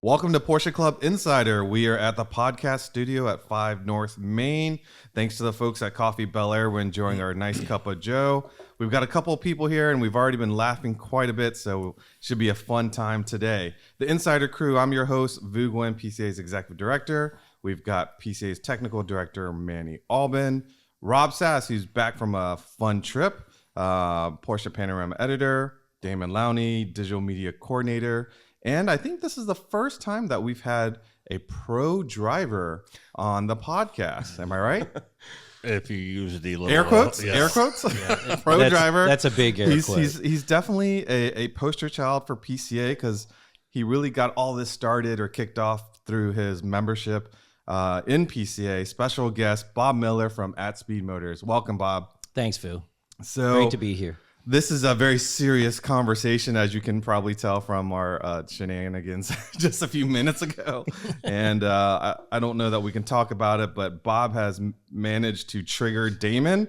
Welcome to Porsche Club Insider. We are at the podcast studio at 5 North Main. Thanks to the folks at Coffee Bel Air. We're enjoying our nice cup of Joe. We've got a couple of people here, and we've already been laughing quite a bit, so it should be a fun time today. The Insider crew, I'm your host, Vu Nguyen, PCA's Executive Director. We've got PCA's Technical Director, Manny Albin. Rob Sass, who's back from a fun trip. Porsche Panorama Editor. Damon Lowney, Digital Media Coordinator. And I think this is the first time that we've had a pro driver on the podcast. Am I right? If you use the little air quotes, yes. air quotes, Yeah. pro driver. That's a big air quote. He's definitely a poster child for PCA because he really got all this started or kicked off through his membership in PCA. Special guest Bob Miller from At Speed Motors. Welcome, Bob. Thanks, Phil. So Great to be here. This is a very serious conversation, as you can probably tell from our shenanigans just a few minutes ago. And I don't know that we can talk about it, but Bob has managed to trigger Damon.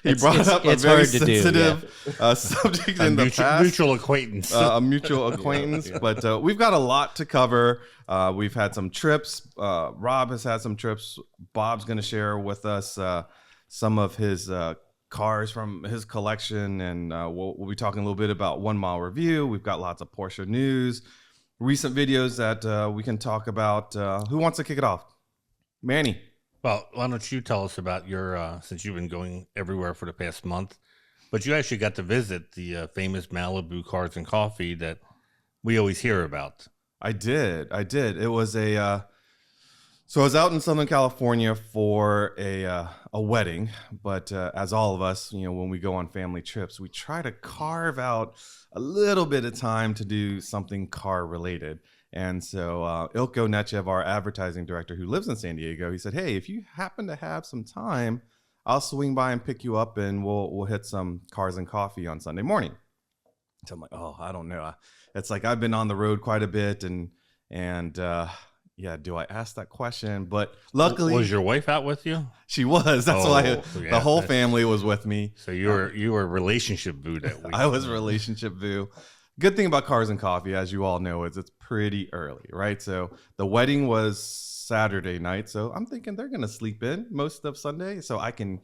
He brought up a very sensitive subject in the past. Mutual acquaintance. A mutual acquaintance. Yeah. But we've got a lot to cover. We've had some trips. Rob has had some trips. Bob's going to share with us some of his cars from his collection, and we'll be talking a little bit about 1 mile review. We've got lots of Porsche news, recent videos that we can talk about. Who wants to kick it off? Manny. Well, why don't you tell us about your, since you've been going everywhere for the past month, but you actually got to visit the famous Malibu Cars and Coffee that we always hear about. I did. It was so I was out in Southern California for a wedding, but as all of us, when we go on family trips, we try to carve out a little bit of time to do something car related. And so Ilko Nechev, our advertising director who lives in San Diego, he said, "Hey, if you happen to have some time, I'll swing by and pick you up, and we'll hit some cars and coffee on Sunday morning." So I'm like, "Oh, I don't know. It's like I've been on the road quite a bit, and yeah, do I ask that question?" But luckily, was your wife out with you? She was. That's why the whole family was with me. So you were relationship boo that week. I was relationship boo. Good thing about cars and coffee, as you all know, is it's pretty early, right? So the wedding was Saturday night, so I'm thinking they're gonna sleep in most of Sunday, so I can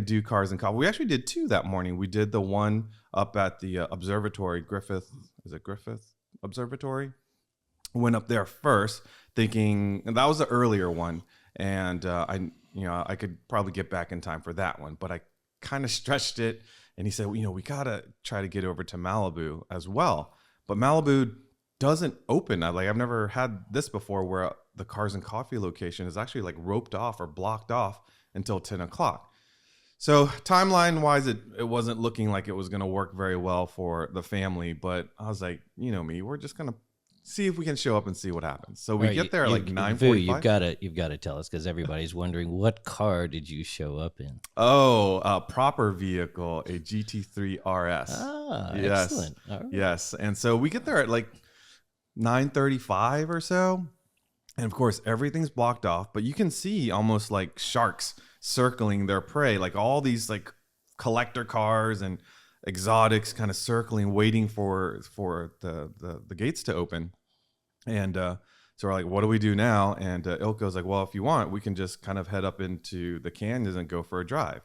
do cars and coffee. We actually did 2 that morning. We did the one up at the observatory, Griffith. Is it Griffith Observatory? Went up there first, thinking, and that was the earlier one, and I could probably get back in time for that one, but I kind of stretched it, and he said, we gotta try to get over to Malibu as well, but Malibu doesn't open. I've never had this before, where the Cars and Coffee location is actually like roped off or blocked off until 10 o'clock. So timeline wise, it wasn't looking like it was going to work very well for the family, but I was like, me, we're just going to see if we can show up and see what happens. So we get there at like 9:45. You've got to tell us, because everybody's wondering, what car did you show up in? Oh, a proper vehicle, a GT3 RS. Ah, yes. Excellent. All right. Yes. And so we get there at like 9:35 or so. And of course, everything's blocked off, but you can see almost like sharks circling their prey, like all these like collector cars and exotics kind of circling, waiting for the gates to open. And so we're like, what do we do now? And Ilko's like, well, if you want, we can just kind of head up into the canyons and go for a drive.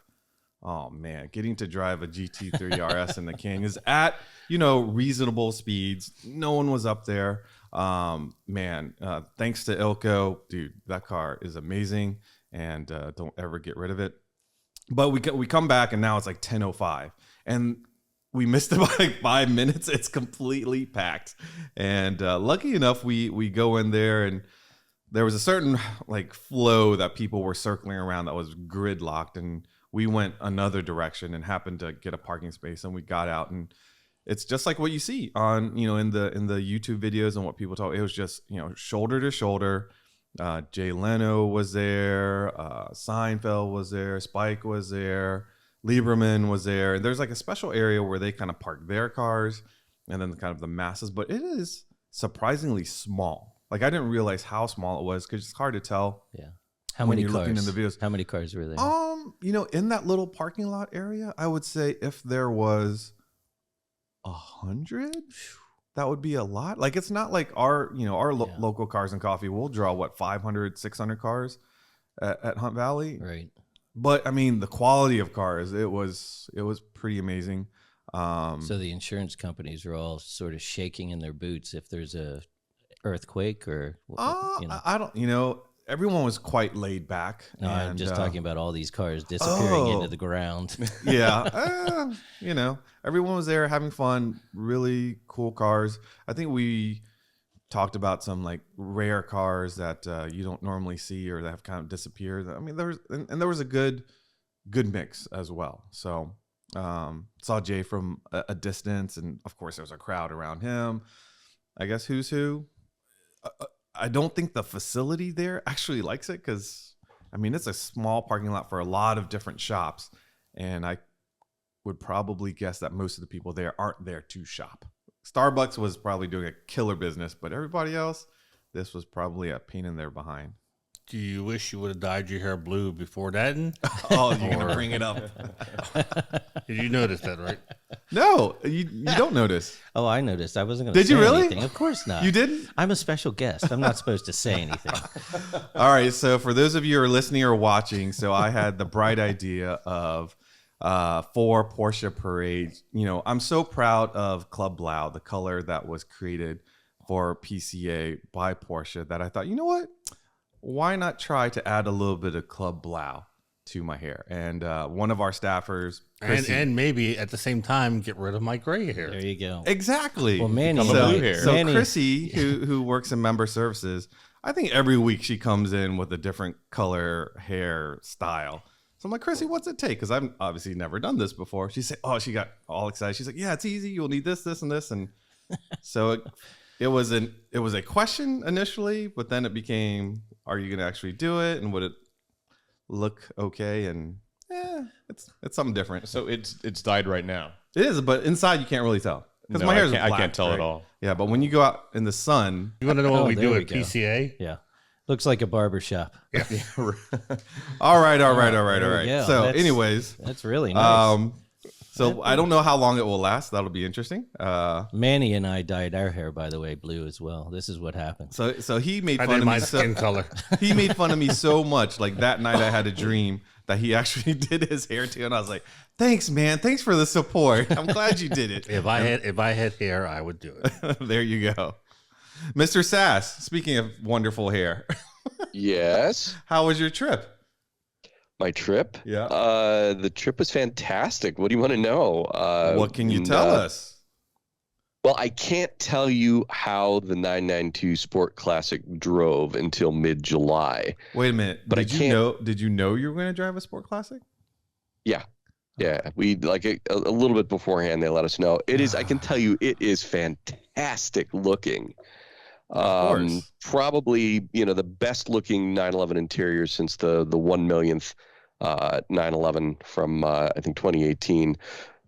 Oh man, getting to drive a GT3 RS in the canyons at reasonable speeds. No one was up there. Thanks to Ilko, dude, that car is amazing, and don't ever get rid of it. But we come back, and now it's like 10:05, and we missed it by like 5 minutes. It's completely packed, and lucky enough, we go in there, and there was a certain like flow that people were circling around that was gridlocked, and we went another direction and happened to get a parking space, and we got out, and it's just like what you see on in the YouTube videos and what people talk. It was just shoulder to shoulder. Jay Leno was there, Seinfeld was there, Spike was there, Lieberman was there. And there's like a special area where they kind of park their cars, and then kind of the masses. But it is surprisingly small. Like I didn't realize how small it was, because it's hard to tell. Yeah. How many cars? Looking in the videos. How many cars were there? In that little parking lot area, I would say if there was 100, that would be a lot. Like, it's not like our local Cars and Coffee. We'll draw what 500, 600 cars at Hunt Valley. Right. But I mean, the quality of cars, it was pretty amazing. So the insurance companies are all sort of shaking in their boots if there's a earthquake or I don't. Everyone was quite laid back. No, and, I'm just talking about all these cars disappearing into the ground. Yeah, everyone was there having fun. Really cool cars. I think we talked about some like rare cars that you don't normally see or that have kind of disappeared. I mean, there was a good mix as well. So saw Jay from a distance, and of course there was a crowd around him. I guess who's who. I don't think the facility there actually likes it because, I mean, it's a small parking lot for a lot of different shops. And I would probably guess that most of the people there aren't there to shop. Starbucks was probably doing a killer business, but everybody else, this was probably a pain in their behind. Do you wish you would have dyed your hair blue before that? Oh, you're going to bring it up. Did you notice that, right? No, you don't notice. Oh, I noticed. I wasn't going to say Did you really? anything. Of course not. You didn't? I'm a special guest. I'm not supposed to say anything. All right. So for those of you who are listening or watching, so I had the bright idea of 4 Porsche parades. I'm so proud of Club Blau, the color that was created for PCA by Porsche, that I thought, you know what? Why not try to add a little bit of Club Blau to my hair? And one of our staffers, Chrissy, and maybe at the same time get rid of my gray hair. There you go. Exactly. Well, Manny, so, hair. so Manny, Chrissy, who works in member services, I think every week she comes in with a different color hair style. So I'm like, Chrissy, what's it take? Because I've obviously never done this before. She said, she got all excited. She's like, yeah, it's easy. You'll need this, and this. And so it was a question initially, but then it became, are you going to actually do it? And would it look okay? And it's something different. So it's dyed right now. It is, but inside you can't really tell. Because No, my hair is I black, can't tell right? at all. Yeah, but when you go out in the sun, You want to know what we there do we at go. PCA? Yeah. Looks like a barber shop. all right. There we go. So, That's- anyways, That's really nice. so I don't know how long it will last. That'll be interesting. Manny and I dyed our hair, by the way, blue as well. This is what happened. So he made I fun did of my me. skin color. He made fun of me so much. Like that night, I had a dream that he actually did his hair too, and I was like, "Thanks, man. Thanks for the support. I'm glad you did it." If I had hair, I would do it. There you go, Mr. Sass. Speaking of wonderful hair, Yes. how was your trip? My trip? Yeah. The trip was fantastic. What do you want to know? What can you tell us? Well, I can't tell you how the 992 Sport Classic drove until mid-July. Wait a minute. But Did you know you were going to drive a Sport Classic? Yeah. We like a little bit beforehand. They let us know. It is. I can tell you, it is fantastic looking. Of course. Probably, the best looking 911 interior since the 1 millionth 911 from I think 2018.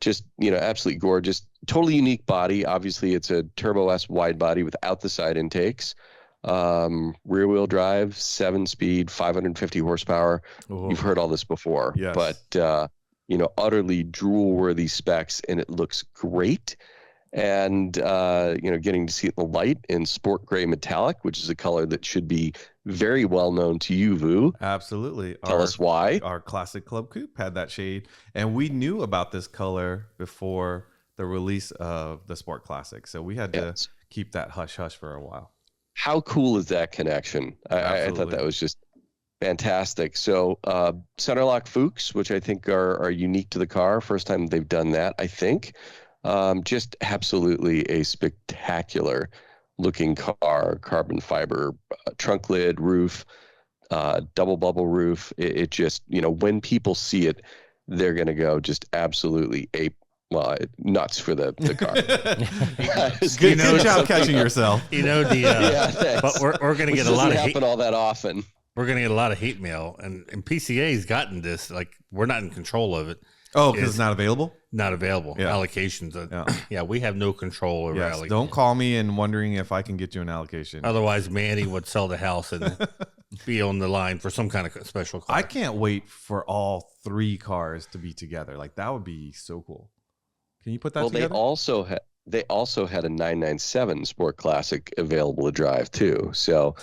Just absolutely gorgeous. Totally unique body. Obviously, it's a Turbo S wide body without the side intakes. Rear wheel drive, 7-speed, 550 horsepower. Oh. You've heard all this before. Yes. But utterly drool-worthy specs, and it looks great. And getting to see it in the light in sport gray metallic, which is a color that should be very well known to you, Vu. Absolutely. Tell us why. Our Classic Club Coupe had that shade, and we knew about this color before the release of the Sport Classic, so we had to Yes. keep that hush hush for a while. How cool is that connection? I thought Absolutely. that was just fantastic. So centerlock Fuchs, which I think are unique to the car. First time they've done that, I think. Just absolutely a spectacular looking car. Carbon fiber trunk lid, roof, double bubble roof. It just, when people see it, they're going to go just absolutely nuts for the car. Good job catching yourself. But we're going to get a lot of hate. happen all that often. We're going to get a lot of hate mail, and PCA's gotten this. Like, we're not in control of it. Oh, because it's not available? Not available. Yeah. Allocations. Yeah, we have no control over Yes. allocations. Don't call me and wondering if I can get you an allocation. Otherwise, Manny would sell the house and be on the line for some kind of special car. I can't wait for all 3 cars to be together. Like, that would be so cool. Can you put that together? they also had a 997 Sport Classic available to drive too. So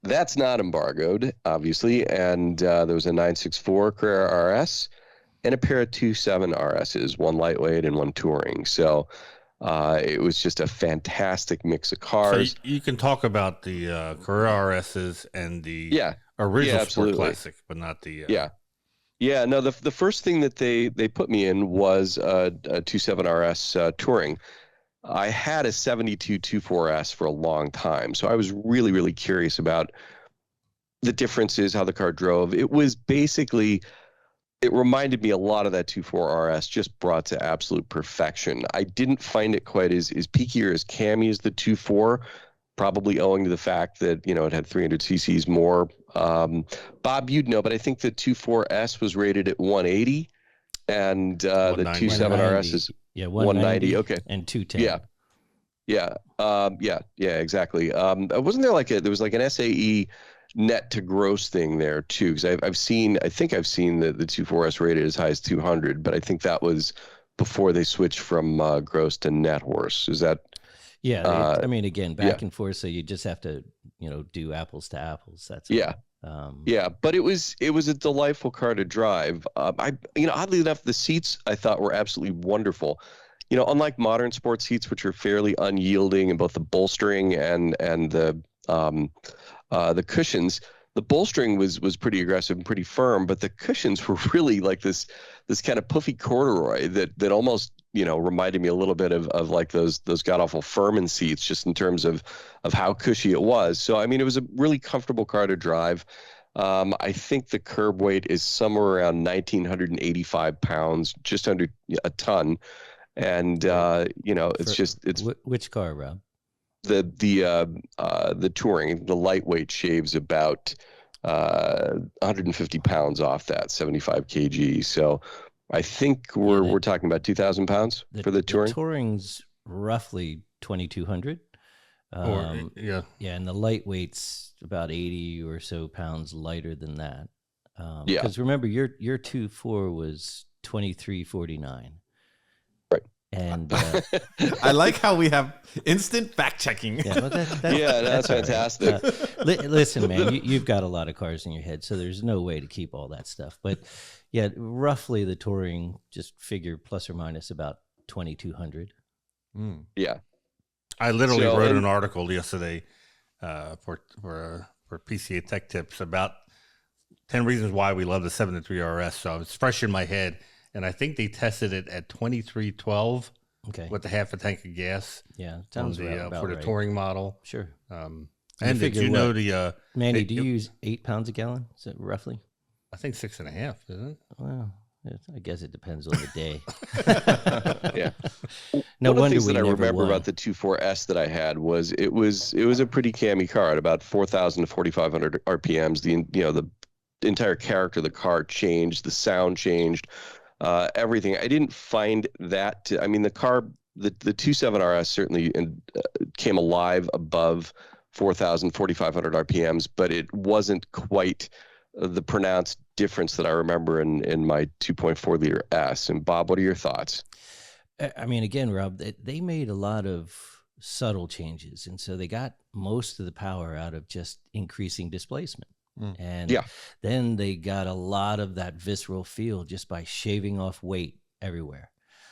that's not embargoed, obviously. And there was a 964 Carrera RS and a pair of 27 RSs, one lightweight and one touring. So it was just a fantastic mix of cars. So you can talk about the Carrera RSs and the original Sport Classic, but not the Yeah, no, the first thing that they put me in was a 27 RS touring. I had a 72 24S for a long time, so I was really, really curious about the differences, how the car drove. It was basically, it reminded me a lot of that 24 RS, just brought to absolute perfection. I didn't find it quite as peaky or as cammy as the 24, probably owing to the fact that, it had 300 cc's more. Bob, you'd know, but I think the 24S was rated at 180, and the 27 RS is 190. Okay, and 210. Yeah, exactly. Wasn't there there was like an SAE net to gross thing there too? Because I think I've seen the 24S rated as high as 200, but I think that was before they switched from gross to net horse. Is that? Yeah, I mean, again, back and forth. So you just have to, do apples to apples. That's but it was a delightful car to drive. Oddly enough, the seats I thought were absolutely wonderful. Unlike modern sports seats, which are fairly unyielding in both the bolstering and the cushions, the bolstering was pretty aggressive and pretty firm, but the cushions were really like this kind of puffy corduroy that almost reminded me a little bit of like those god awful Furman seats, just in terms of how cushy it was. So I mean, it was a really comfortable car to drive. I think the curb weight is somewhere around 1,985 pounds, just under a ton. And it's which car, Rob? The touring, the lightweight shaves about 150 pounds off that, 75 kg. So I think we're talking about 2,000 pounds for the touring. The touring's roughly 2,200. And the lightweight's about 80 or so pounds lighter than that. Because remember, your 2.4 was 2349. Right. And I like how we have instant fact checking. That's fantastic. Listen, man, you've got a lot of cars in your head, so there's no way to keep all that stuff. But yeah, roughly the touring, just figure plus or minus about 2,200. Yeah. I literally wrote an article yesterday for PCA Tech Tips about 10 reasons why we love the 73 RS. So it's fresh in my head. And I think they tested it at 2312 with the half a tank of gas. Yeah, sounds about for the right. touring model. Sure. And did you know the... Manny, do you use 8 pounds a gallon? Is it roughly? I think 6.5, isn't it? Well, I guess it depends on the day. Yeah. No One of the wonder things we that I never remember won. about the 24S that I had was it was a pretty cammy car at about 4,000 to 4,500 RPMs. The entire character of the car changed, the sound changed, everything. I didn't find that. The car, the 27 RS certainly came alive above 4,000, 4,500 RPMs, but it wasn't quite the pronounced difference that I remember in my 2.4 liter S. And Bob, what are your thoughts? I mean, again, Rob, they made a lot of subtle changes, and so they got most of the power out of just increasing displacement. And then they got a lot of that visceral feel just by shaving off weight everywhere.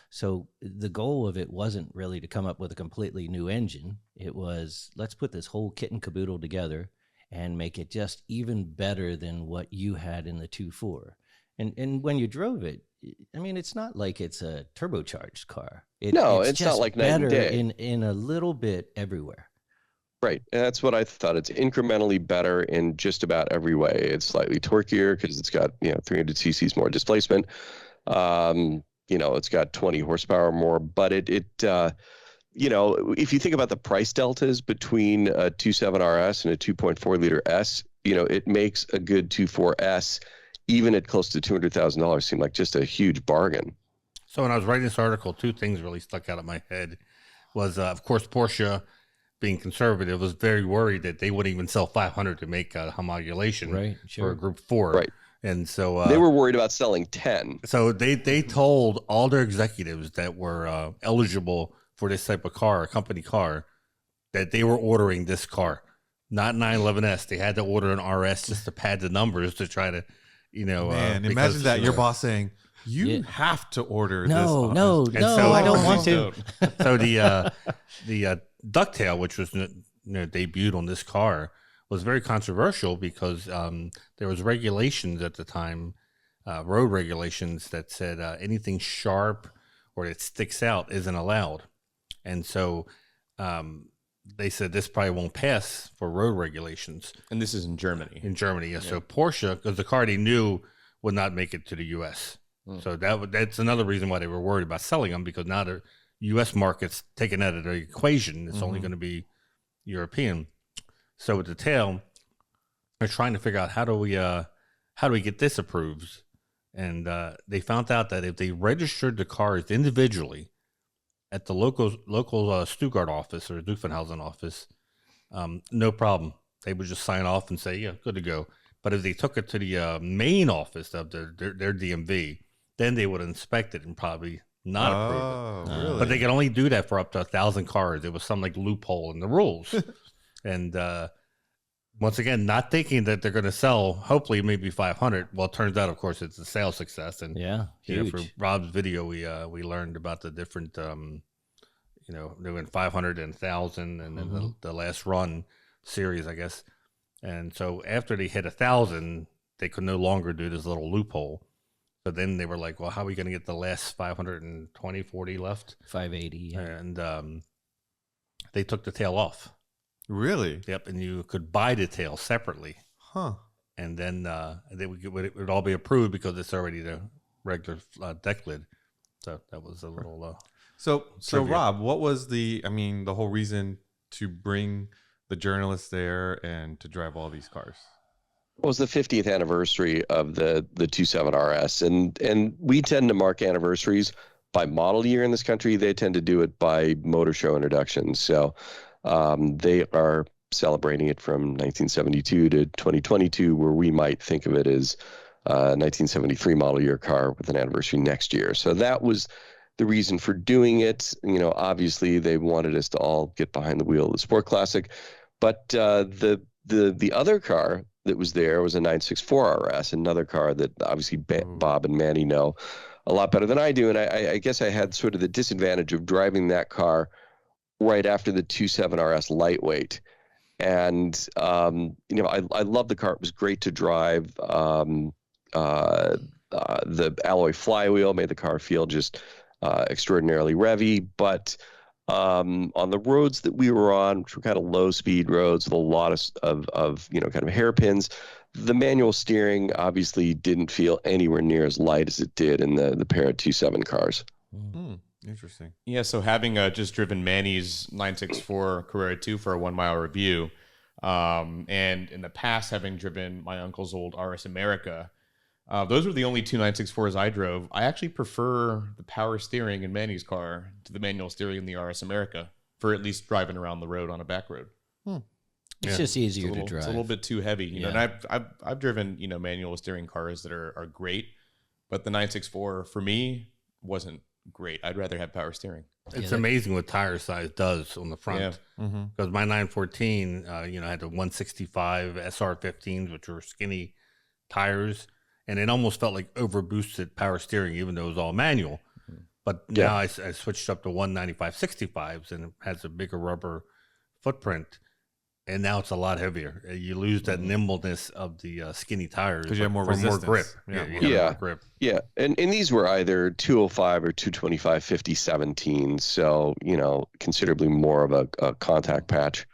So the goal of it wasn't really to come up with a completely new engine. It was, let's put this whole kit and caboodle together and make it just even better than what you had in the 2.4. And when you drove it, I mean, it's not like it's a turbocharged car. It's not just like night and better day. in a little bit everywhere. Right. And that's what I thought. It's incrementally better in just about every way. It's slightly torquier because it's got, 300 cc's more displacement. It's got 20 horsepower more, but it if you think about the price deltas between a 2.7 RS and a 2.4 liter S, it makes a good 2.4S, even at close to $200,000, seem like just a huge bargain. So when I was writing this article, two things really stuck out of my head was, of course, Porsche, being conservative, was very worried that they wouldn't even sell 500 to make a homologation for a Group 4. Right. And so they were worried about selling 10. So they told all their executives that were eligible for this type of car, a company car, that they were ordering this car, not 911S. They had to order an RS just to pad the numbers to try to, Man, imagine that your boss saying, you have to order this. No, so, I don't want to. So the ducktail, which was debuted on this car, was very controversial because there was regulations at the time, road regulations that said anything sharp or that sticks out isn't allowed. And so they said this probably won't pass for road regulations. And this is in Germany. In Germany, yeah. So Porsche, because the car they knew would not make it to the U.S. So that's another reason why they were worried about selling them, because now the U.S. market's taken out of the equation. It's only going to be European. So with the tail, they're trying to figure out how do we get this approved, and they found out that if they registered the cars individually at the local Stuttgart office or Duffenhausen office, no problem. They would just sign off and say, yeah, good to go. But if they took it to the main office of their DMV, then they would inspect it and probably not approve it. Really? But they could only do that for up to 1,000 cars. It was some like loophole in the rules. And once again, not thinking that they're going to sell, hopefully maybe 500. Well, it turns out, of course, it's a sales success. And huge. for Rob's video, we learned about the different, they went 500 and 1,000, and then the last run series, I guess. And so after they hit 1,000, they could no longer do this little loophole. So then they were like, well, how are we going to get the last 520, 40 left? 580. Yeah. And they took the tail off. Really? Yep. And you could buy the tail separately. Huh. And then it would all be approved because it's already the regular deck lid. So that was a little. So Rob, what was the whole reason to bring the journalists there and to drive all these cars? It was the 50th anniversary of the 27 RS, and we tend to mark anniversaries by model year in this country. They tend to do it by motor show introductions. So they are celebrating it from 1972 to 2022, where we might think of it as a 1973 model year car with an anniversary next year. So that was the reason for doing it. Obviously they wanted us to all get behind the wheel of the Sport Classic, but the other car that was there was a 964 RS, another car that obviously Bob and Manny know a lot better than I do. And I guess I had sort of the disadvantage of driving that car right after the 27 RS lightweight. And, I love the car. It was great to drive. The alloy flywheel made the car feel just extraordinarily revvy, but on the roads that we were on, which were kind of low speed roads with a lot of kind of hairpins, the manual steering obviously didn't feel anywhere near as light as it did in the pair of 27 cars. Interesting. Yeah, so having just driven Manny's 964 Carrera 2 for a 1 mile review, and in the past having driven my uncle's old RS America, those were the only two 964s I drove. I actually prefer the power steering in Manny's car to the manual steering in the RS America for at least driving around the road on a back road. It's just easier to drive. It's a little bit too heavy, you know. And I've driven manual steering cars that are great, but the 964 for me wasn't great. I'd rather have power steering. It's amazing what tire size does on the front. Because my 914, I had the 165 SR15s, which were skinny tires. And it almost felt like over-boosted power steering, even though it was all manual. But now I switched up to 195 65s, and it has a bigger rubber footprint. And now it's a lot heavier. You lose that nimbleness of the skinny tires. Because you have more resistance. More grip. More grip. Yeah. And these were either 205 or 225 5017. So, considerably more of a contact patch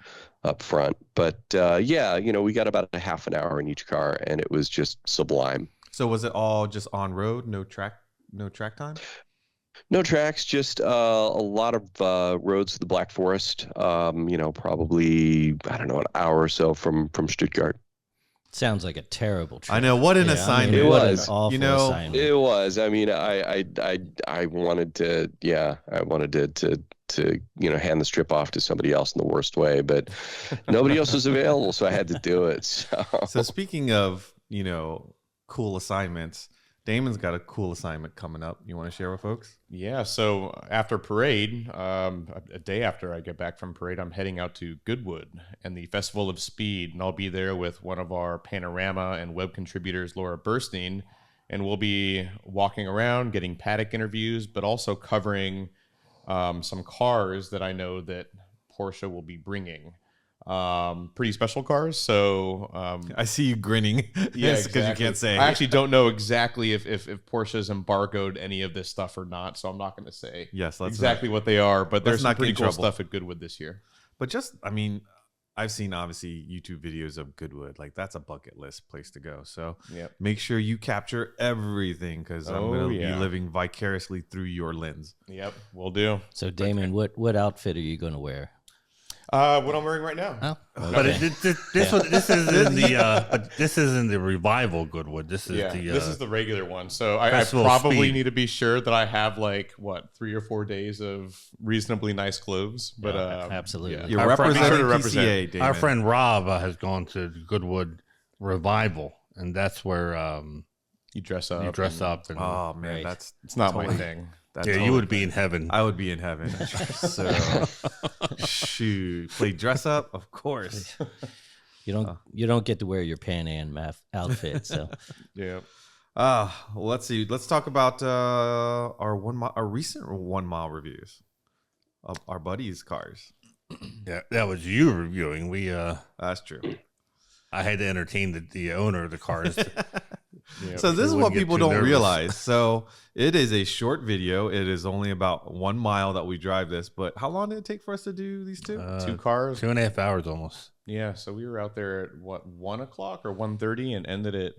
up front. But, we got about a half an hour in each car, and it was just sublime. So was it all just on road, no track time? No tracks, just a lot of roads to the Black Forest. Probably an hour or so from Stuttgart. Sounds like a terrible trip. I know, what an assignment. It was. An awful assignment. It was. I mean, I wanted to hand the strip off to somebody else in the worst way, but nobody else was available, so I had to do it. So speaking of, cool assignments, Damon's got a cool assignment coming up. You want to share with folks? Yeah. So after parade, a day after I get back from parade, I'm heading out to Goodwood and the Festival of Speed, and I'll be there with one of our Panorama and web contributors, Laura Burstein, and we'll be walking around, getting paddock interviews, but also covering some cars that I know that Porsche will be bringing. Pretty special cars. So I see you grinning. Yeah, because you can't say. I actually don't know exactly if Porsche's embargoed any of this stuff or not, so I'm not going to say exactly what they are. But there's some pretty cool stuff at Goodwood this year. But just, I mean, I've seen obviously YouTube videos of Goodwood. Like that's a bucket list place to go. So make sure you capture everything because I'm going to be living vicariously through your lens. Yep, we'll do. So Damon, what outfit are you going to wear? What I'm wearing right now. Oh, okay. But this is in the revival Goodwood. This is this is the regular one. So I probably need to be sure that I have 3 or 4 days of reasonably nice clothes. But absolutely, you're representing PCA. Damon. Our friend Rob has gone to Goodwood Revival, and that's where you dress up. And, oh man, it's not my thing. You would be in heaven. I would be in heaven. So, shoot, play dress up, of course. You don't get to wear your Pan Am outfit. So, let's see. Let's talk about our recent 1 mile reviews of our buddies' cars. Yeah, that was you reviewing. That's true. I had to entertain the owner of the cars. So this is what people don't realize. So it is a short video. It is only about 1 mile that we drive this. But how long did it take for us to do these two? 2 cars, 2.5 hours almost. Yeah. So we were out there at 1 o'clock or 1:30 and ended at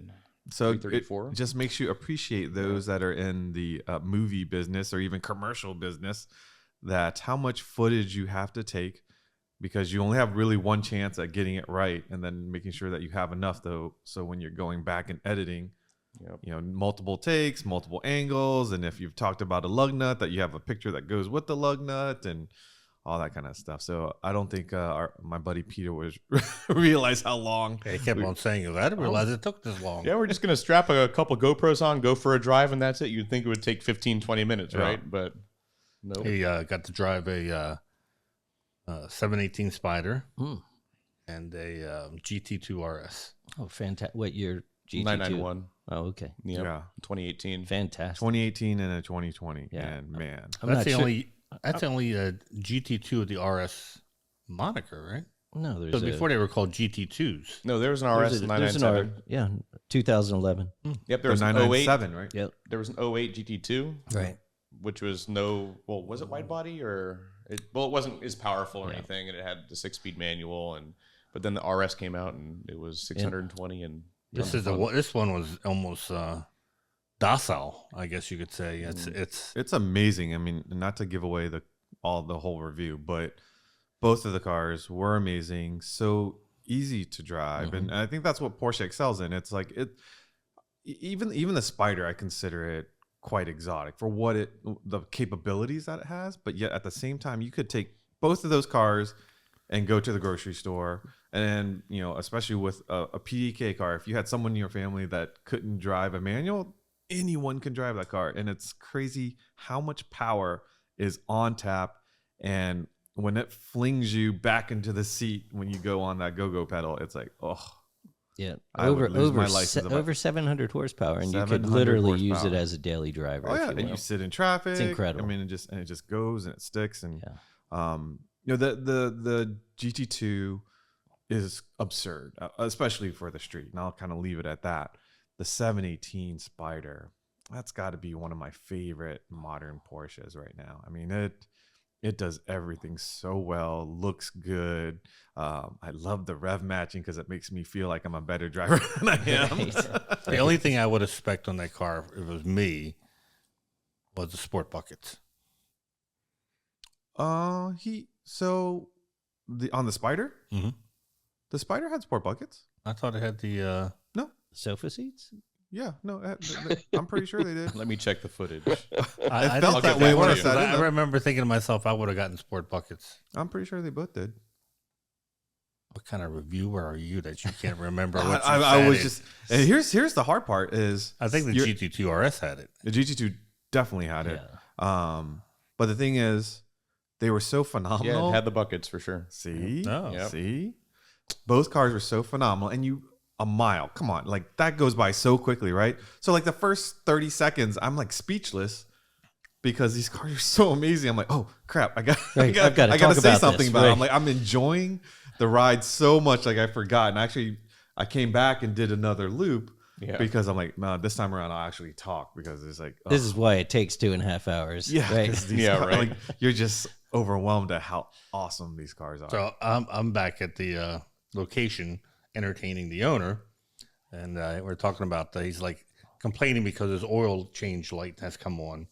3:34. It just makes you appreciate those that are in the movie business or even commercial business. That how much footage you have to take. Because you only have really one chance at getting it right, and then making sure that you have enough, though. So when you're going back and editing, multiple takes, multiple angles, and if you've talked about a lug nut, that you have a picture that goes with the lug nut, and all that kind of stuff. So I don't think my buddy Peter was realize how long. He kept on saying it. I didn't realize it took this long. Yeah, we're just gonna strap a couple GoPros on, go for a drive, and that's it. You'd think it would take 15-20 minutes, right? But no. He got to drive a 718 Spider and a GT2 RS. Oh, fantastic! What year? GT2? 991. Oh, okay. Yeah, 2018. Fantastic. 2018 and a 2020. Yeah. And man, that's the only GT2 with the RS moniker, right? No, because before they were called GT2s. No, there was an RS 997. 2011. Yep, there was an 08. Right? Yep. There was an 08 GT2. Right. Which was was it wide body or it wasn't as powerful or anything, and it had the 6-speed manual, but then the RS came out and it was 620 and this one was almost docile, I guess you could say. It's amazing. I mean, not to give away the whole review, but both of the cars were amazing, so easy to drive, and I think that's what Porsche excels in. It's like even the Spider, I consider it quite exotic for the capabilities that it has, but yet at the same time you could take both of those cars and go to the grocery store, and especially with a PDK car, if you had someone in your family that couldn't drive a manual, anyone can drive that car, and it's crazy how much power is on tap, and when it flings you back into the seat when you go on that go pedal, it's like, oh yeah, over 700 horsepower, and you could literally use it as a daily driver. Oh yeah, and you sit in traffic. It's incredible. I mean, it just goes and it sticks, and the GT2 is absurd, especially for the street. And I'll kind of leave it at that. The 718 Spider, that's got to be one of my favorite modern Porsches right now. I mean, it does everything so well, looks good. I love the rev matching because it makes me feel like I'm a better driver than I am. The only thing I would expect on that car, if it was me, was the sport buckets. On the Spider? Mm-hmm. The Spider had sport buckets? I thought it had the... No. Sofa seats? Yeah, no, I'm pretty sure they did. Let me check the footage. I felt that way when I said it. I remember thinking to myself, I would have gotten sport buckets. I'm pretty sure they both did. What kind of reviewer are you that you can't remember what you I was just And here's the hard part is I think the GT2 RS had it. The GT2 definitely had it. But the thing is, they were so phenomenal. Yeah, it had the buckets for sure. See? Yep. See? Both cars were so phenomenal. And a mile, come on. Like, that goes by so quickly, right? So, like, the first 30 seconds, I'm, like, speechless because these cars are so amazing. I'm like, oh, crap. I got to say something about it. I'm like, I'm enjoying the ride so much, like, I forgot. And actually, I came back and did another loop. Yeah. Because I'm like, no, this time around I'll actually talk because it's like this is why it takes 2.5 hours. Yeah, right. Right. Like, you're just overwhelmed at how awesome these cars are. So I'm back at the location entertaining the owner, and we're talking about he's like complaining because his oil change light has come on,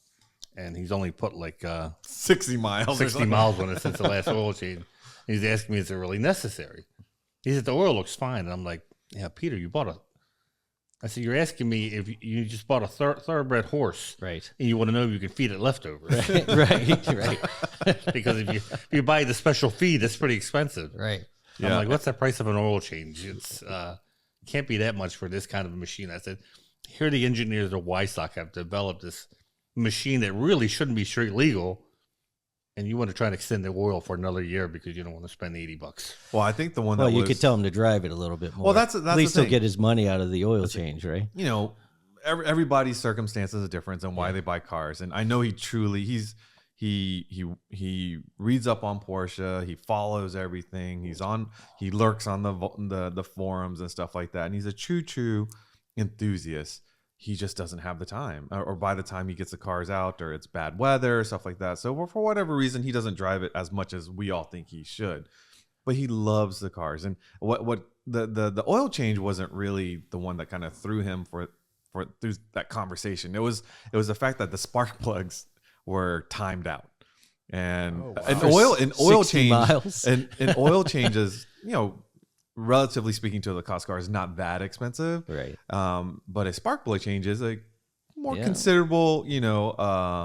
and he's only put like 60 miles on it since the last oil change. He's asking me, is it really necessary? He said the oil looks fine, and I'm like, yeah, Peter, you bought I said, you're asking me if you just bought a thoroughbred horse, right? And you want to know if you can feed it leftovers, right. Because if you buy the special feed, it's pretty expensive, right? Yeah. I'm like, what's the price of an oil change? It's can't be that much for this kind of a machine. I said, here the engineers of Wysock have developed this machine that really shouldn't be straight legal, and you want to try to extend the oil for another year because you don't want to spend $80. Well, I think the one you could tell him to drive it a little bit more. Well, that's at least he'll get his money out of the oil change, right? You know, everybody's circumstances are different and why they buy cars. And I know he reads up on Porsche. He follows everything. He lurks on the forums and stuff like that. And he's a true enthusiast. He just doesn't have the time, or by the time he gets the cars out, or it's bad weather, stuff like that. So for whatever reason, he doesn't drive it as much as we all think he should. But he loves the cars, and what the oil change wasn't really the one that kind of threw him for through that conversation. It was the fact that the spark plugs were timed out, and oil change and oil changes, you know, relatively speaking to the cost car is not that expensive, right? But a spark plug change is a more considerable, you know,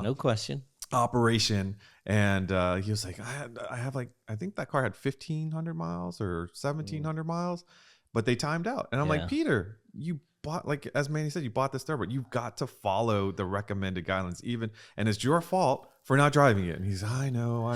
no question, operation. And he was like, I have like, I think that car had 1,500 miles or 1,700 miles, but they timed out. And I'm like, Peter, you bought, like as Manny said, you bought this thoroughbred. You've got to follow the recommended guidelines, and it's your fault for not driving it. And he's, I know.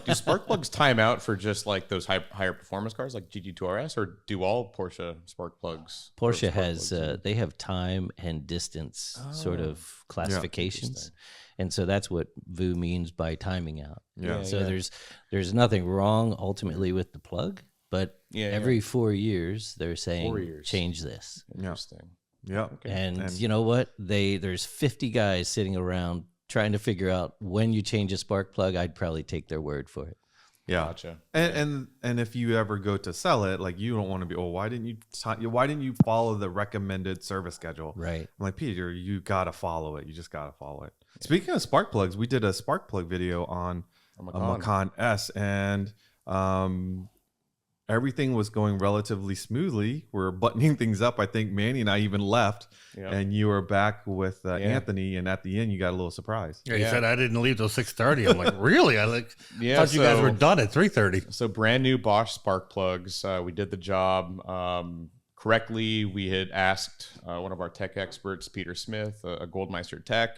Do spark plugs time out for just like those higher performance cars like GT2 RS, or do all Porsche spark plugs? Porsche has they have time and distance sort of classifications, and so that's what VU means by timing out. There's nothing wrong ultimately with the plug, but every 4 years they're saying change this. Interesting. Yeah. Okay. And you know what? There's 50 guys sitting around trying to figure out when you change a spark plug. I'd probably take their word for it. Yeah. Gotcha. And if you ever go to sell it, like, you don't want to be, why didn't you follow the recommended service schedule? Right. I'm like, Peter, you got to follow it. You just got to follow it. Yeah. Speaking of spark plugs, we did a spark plug video on a Macan S, and everything was going relatively smoothly. We're buttoning things up. I think Manny and I even left, and you were back with Anthony. And at the end, you got a little surprise. Yeah, he said I didn't leave till 6:30. I'm like, really? I thought you guys were done at 3:30. So brand new Bosch spark plugs. We did the job correctly. We had asked one of our tech experts, Peter Smith, a Goldmeister tech,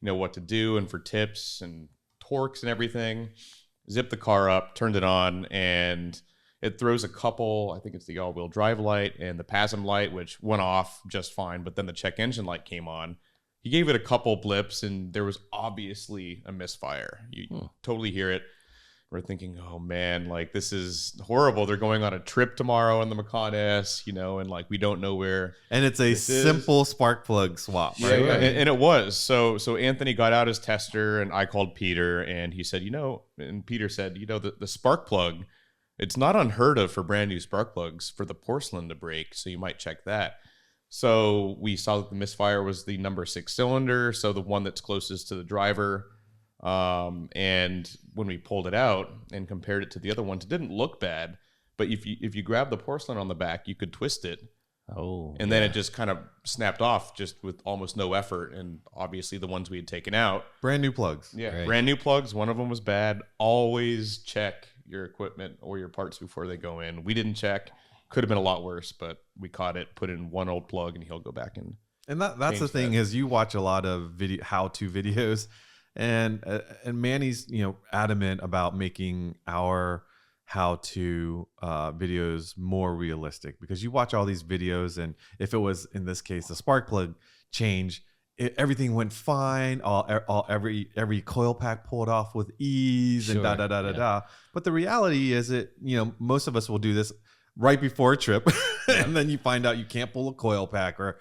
what to do and for tips and torques and everything. Zipped the car up, turned it on, and it throws a couple, I think it's the all-wheel drive light and the PASM light, which went off just fine, but then the check engine light came on. He gave it a couple blips, and there was obviously a misfire. You totally hear it. We're thinking, oh man, like, this is horrible. They're going on a trip tomorrow in the Macan S, and like, we don't know where. And it's a simple spark plug swap, right? Yeah. And it was. So Anthony got out his tester, and I called Peter, and he said, and Peter said, the spark plug, it's not unheard of for brand new spark plugs for the porcelain to break, so you might check that. So we saw that the misfire was the number 6 cylinder, so the one that's closest to the driver. And when we pulled it out and compared it to the other ones, it didn't look bad. But if you grab the porcelain on the back, you could twist it. And then it just kind of snapped off just with almost no effort. And obviously the ones we had taken out. Brand new plugs. Yeah, right. Brand new plugs. One of them was bad. Always check your equipment or your parts before they go in. We didn't check. Could have been a lot worse, but we caught it, put in one old plug, and he'll go back and that's the thing is you watch a lot of how-to videos, and Manny's adamant about making our how-to videos more realistic, because you watch all these videos, and if it was in this case a spark plug change, everything went fine. Every coil pack pulled off with ease, and da. But the reality is, most of us will do this right before a trip, and then you find out you can't pull a coil pack, or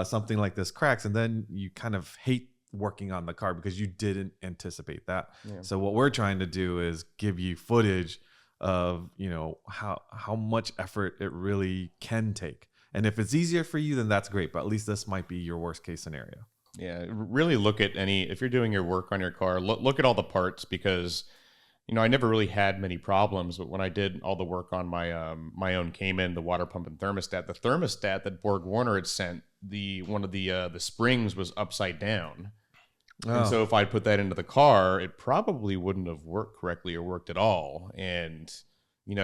something like this cracks, and then you kind of hate working on the car because you didn't anticipate that. Yeah. So what we're trying to do is give you footage of how much effort it really can take. And if it's easier for you, then that's great. But at least this might be your worst case scenario. Yeah, really look at if you're doing your work on your car, look at all the parts, because, I never really had many problems. But when I did all the work on my my own Cayman, the water pump and thermostat, that Borg Warner had sent, one of the springs was upside down. Oh. And so if I put that into the car, it probably wouldn't have worked correctly or worked at all. And,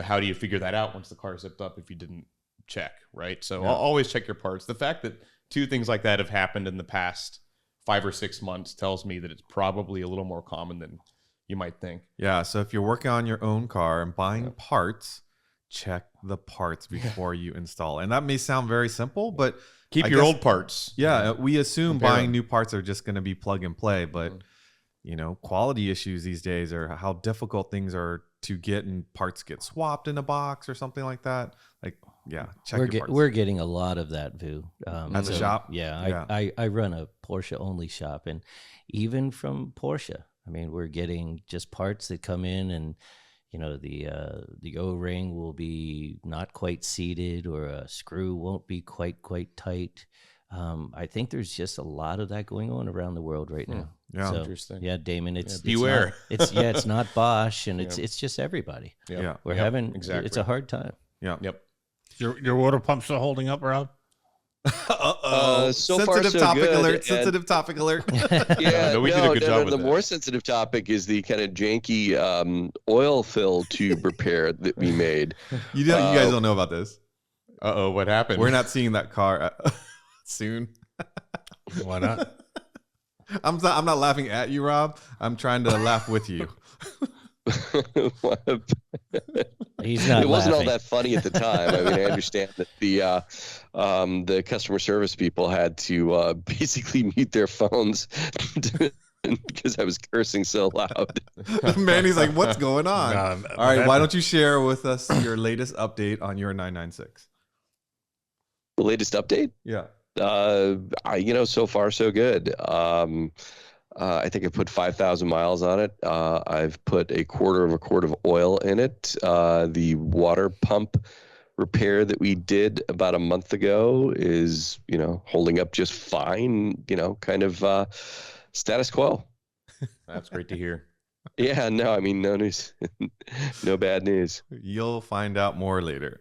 how do you figure that out once the car zipped up if you didn't check, right? So I'll always check your parts. The fact that 2 things like that have happened in the past 5 or 6 months tells me that it's probably a little more common than you might think. Yeah. So if you're working on your own car and buying parts, check the parts before you install. And that may sound very simple, but keep your old parts. Yeah. We assume buying new parts are just going to be plug and play, but quality issues these days are how difficult things are to get, and parts get swapped in a box or something like that. Check your parts. We're getting a lot of that, Vu. At the shop? Yeah. I run a Porsche only shop, and even from Porsche, we're getting just parts that come in, and the O-ring will be not quite seated, or a screw won't be quite tight. I think there's just a lot of that going on around the world right now. Yeah, so, interesting. Yeah, Damon, beware. It's not Bosch, and it's just everybody. Yeah, we're having it's a hard time. Yeah. Yep. Your water pump still holding up, Rob? So sensitive far, so topic good. alert. Sensitive topic alert. Yeah, we did a good job with the that. more sensitive topic is the kind of janky oil fill tube repair that we made. You guys don't know about this. What happened? We're not seeing that car soon. Why not? I'm not laughing at you, Rob. I'm trying to laugh with you. He's not. It wasn't laughing. all that funny at the time. I understand that the customer service people had to basically mute their phones because I was cursing so loud. Manny's like, "What's going on?" All right, why don't you share with us your latest update on your 996? The latest update? Yeah. So far so good. I think I put 5,000 miles on it. I've put a quarter of a quart of oil in it. The water pump repair that we did about a month ago is, holding up just fine, kind of status quo. That's great to hear. Yeah, no, no news. No bad news. You'll find out more later.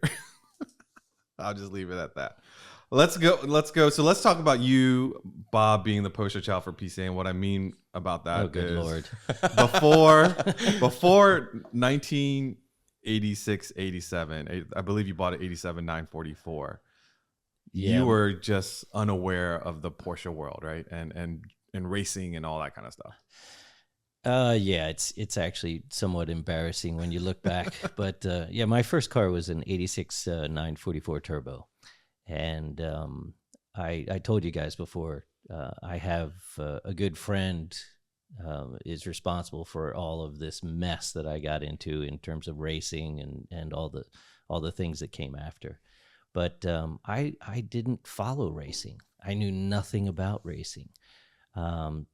I'll just leave it at that. Let's go. So let's talk about you, Bob, being the poster child for PCA, and what I mean about that. Oh, good Lord. Before 1986, 87, I believe you bought an 87 944. Yeah. You were just unaware of the Porsche world, right? And racing and all that kind of stuff. Yeah, it's actually somewhat embarrassing when you look back. But my first car was an 86 944 turbo. And I told you guys before, I have a good friend is responsible for all of this mess that I got into in terms of racing and all the things that came after. But I didn't follow racing. I knew nothing about racing.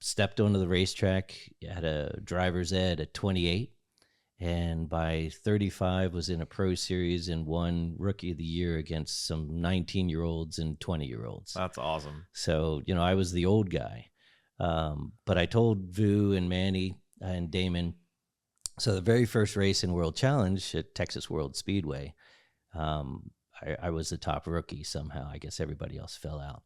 Stepped onto the racetrack, had a driver's ed at 28. And by 35 was in a pro series and won Rookie of the Year against some 19-year-olds and 20-year-olds. That's awesome. So, I was the old guy. But I told Vu and Manny and Damon, so the very first race in World Challenge at Texas World Speedway, I was the top rookie somehow. I guess everybody else fell out.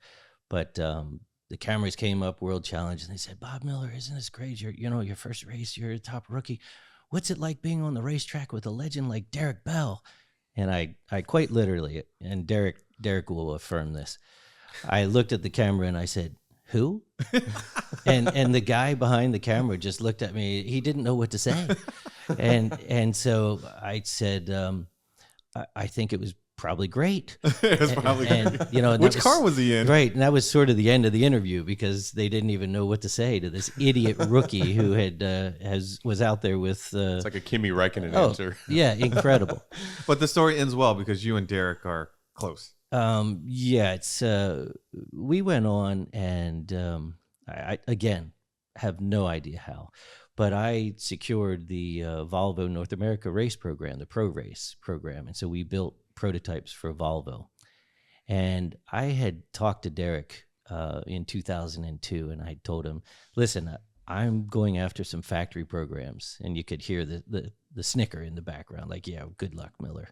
But the cameras came up, World Challenge, and they said, "Bob Miller, isn't this great? Your first race, you're a top rookie. What's it like being on the racetrack with a legend like Derek Bell?" And I quite literally, and Derek will affirm this, I looked at the camera and I said, "Who?" and the guy behind the camera just looked at me. He didn't know what to say. And so I said, I think it was probably great. It was probably and, great. you know, and Which car was he in? Right. And that was sort of the end of the interview because they didn't even know what to say to this idiot rookie who was out there with. It's like a Kimi Räikkönen answer. Yeah, incredible. But the story ends well because you and Derek are close. Yeah, it's we went on, and I again have no idea how, but I secured the Volvo North America race program, the Pro Race program, and so we built prototypes for Volvo. And I had talked to Derek in 2002, and I told him, "Listen, I'm going after some factory programs," and you could hear the snicker in the background, like, "Yeah, good luck, Miller."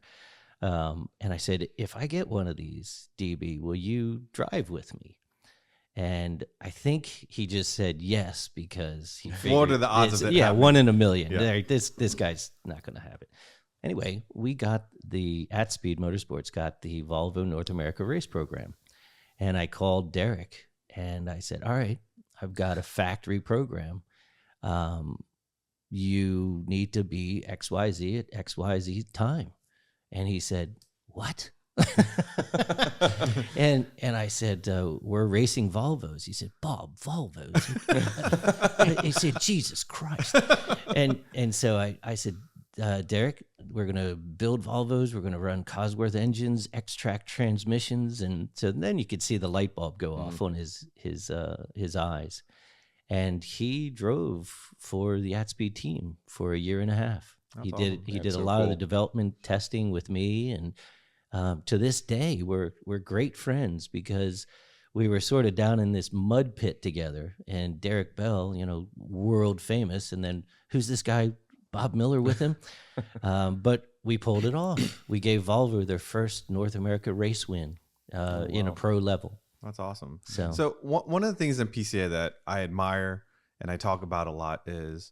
And I said, "If I get one of these, DB, will you drive with me?" And I think he just said yes because he figured, what are the odds of it? Yeah, happening? 1 in a million. Yeah. This guy's not going to have it. Anyway, we got at Speed Motorsports got the Volvo North America race program, and I called Derek and I said, "All right, I've got a factory program. You need to be XYZ at XYZ time." And he said, "What?" and I said, "We're racing Volvos." He said, "Bob, Volvos?" He said, "Jesus Christ." And so I said, "Derek, we're going to build Volvos. We're going to run Cosworth engines, X-Track transmissions." And so then you could see the light bulb go off on his eyes. And he drove for the at-speed team for a year and a half. He did a lot of the development testing with me, and to this day we're great friends because we were sort of down in this mud pit together. And Derek Bell, world famous, and then who's this guy, Bob Miller, with him? But we pulled it off. We gave Volvo their first North America race win in a pro level. That's awesome. So one of the things in PCA that I admire and I talk about a lot is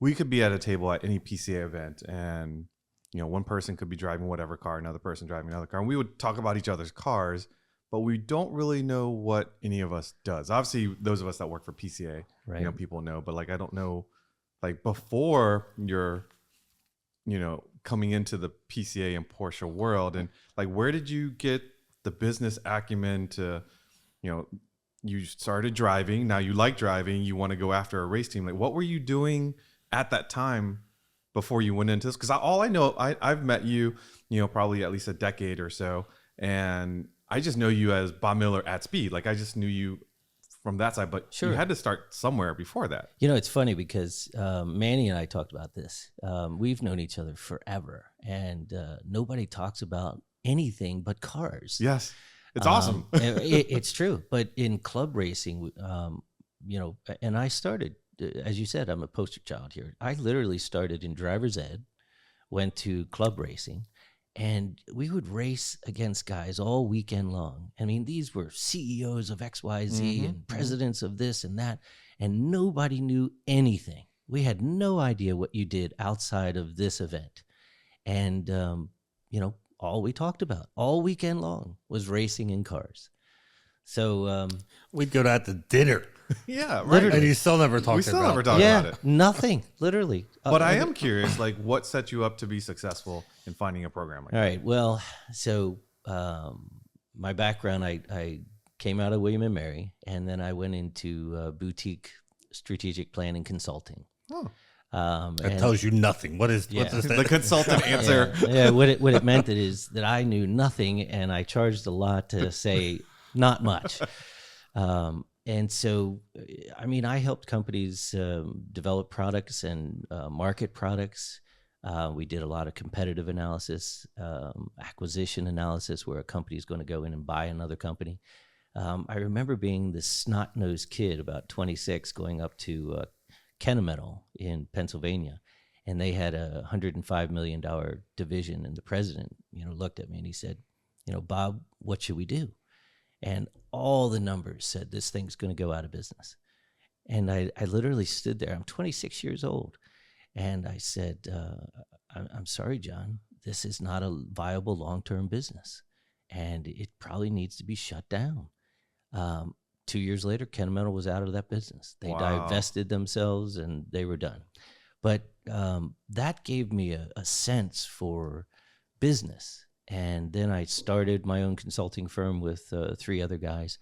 we could be at a table at any PCA event, and one person could be driving whatever car, another person driving another car, and we would talk about each other's cars, but we don't really know what any of us does. Obviously, those of us that work for PCA, right. People know, but I don't know, before you're, coming into the PCA and Porsche world, and where did you get the business acumen to, you started driving, now you like driving, you want to go after a race team. What were you doing at that time before you went into this? Because all I know, I've met you, probably at least a decade or so, and I just know you as Bob Miller at Speed. I just knew you from that side, but sure, you had to start somewhere before that. It's funny because Manny and I talked about this. We've known each other forever, and nobody talks about anything but cars. Yes, it's awesome. It's true. But in club racing, and I started, as you said, I'm a poster child here. I literally started in driver's ed, went to club racing, and we would race against guys all weekend long. I mean, these were CEOs of XYZ and presidents of this and that, and nobody knew anything. We had no idea what you did outside of this event. And, all we talked about all weekend long was racing in cars. So we'd go out to dinner. Yeah, right. Literally. And you still never talked about it. Nothing, literally. But I am curious, what set you up to be successful in finding a program like that? All right. Well, so my background, I came out of William & Mary, and then I went into boutique strategic planning consulting. Oh. That tells you nothing. What's this? The consultant answer? Yeah. What it meant is that I knew nothing, and I charged a lot to say not much. And so, I helped companies develop products and market products. We did a lot of competitive analysis, acquisition analysis, where a company is going to go in and buy another company. I remember being this snot-nosed kid, about 26, going up to Kennametal in Pennsylvania, and they had a $105 million division, and the president, looked at me and he said, "Bob, what should we do?" And all the numbers said this thing's going to go out of business. And I literally stood there. I'm 26 years old. And I said, I'm sorry, John, this is not a viable long-term business, and it probably needs to be shut down. 2 years later, Kennametal was out of that business. They divested themselves, and they were done. But that gave me a sense for business. And then I started my own consulting firm with 3 other guys.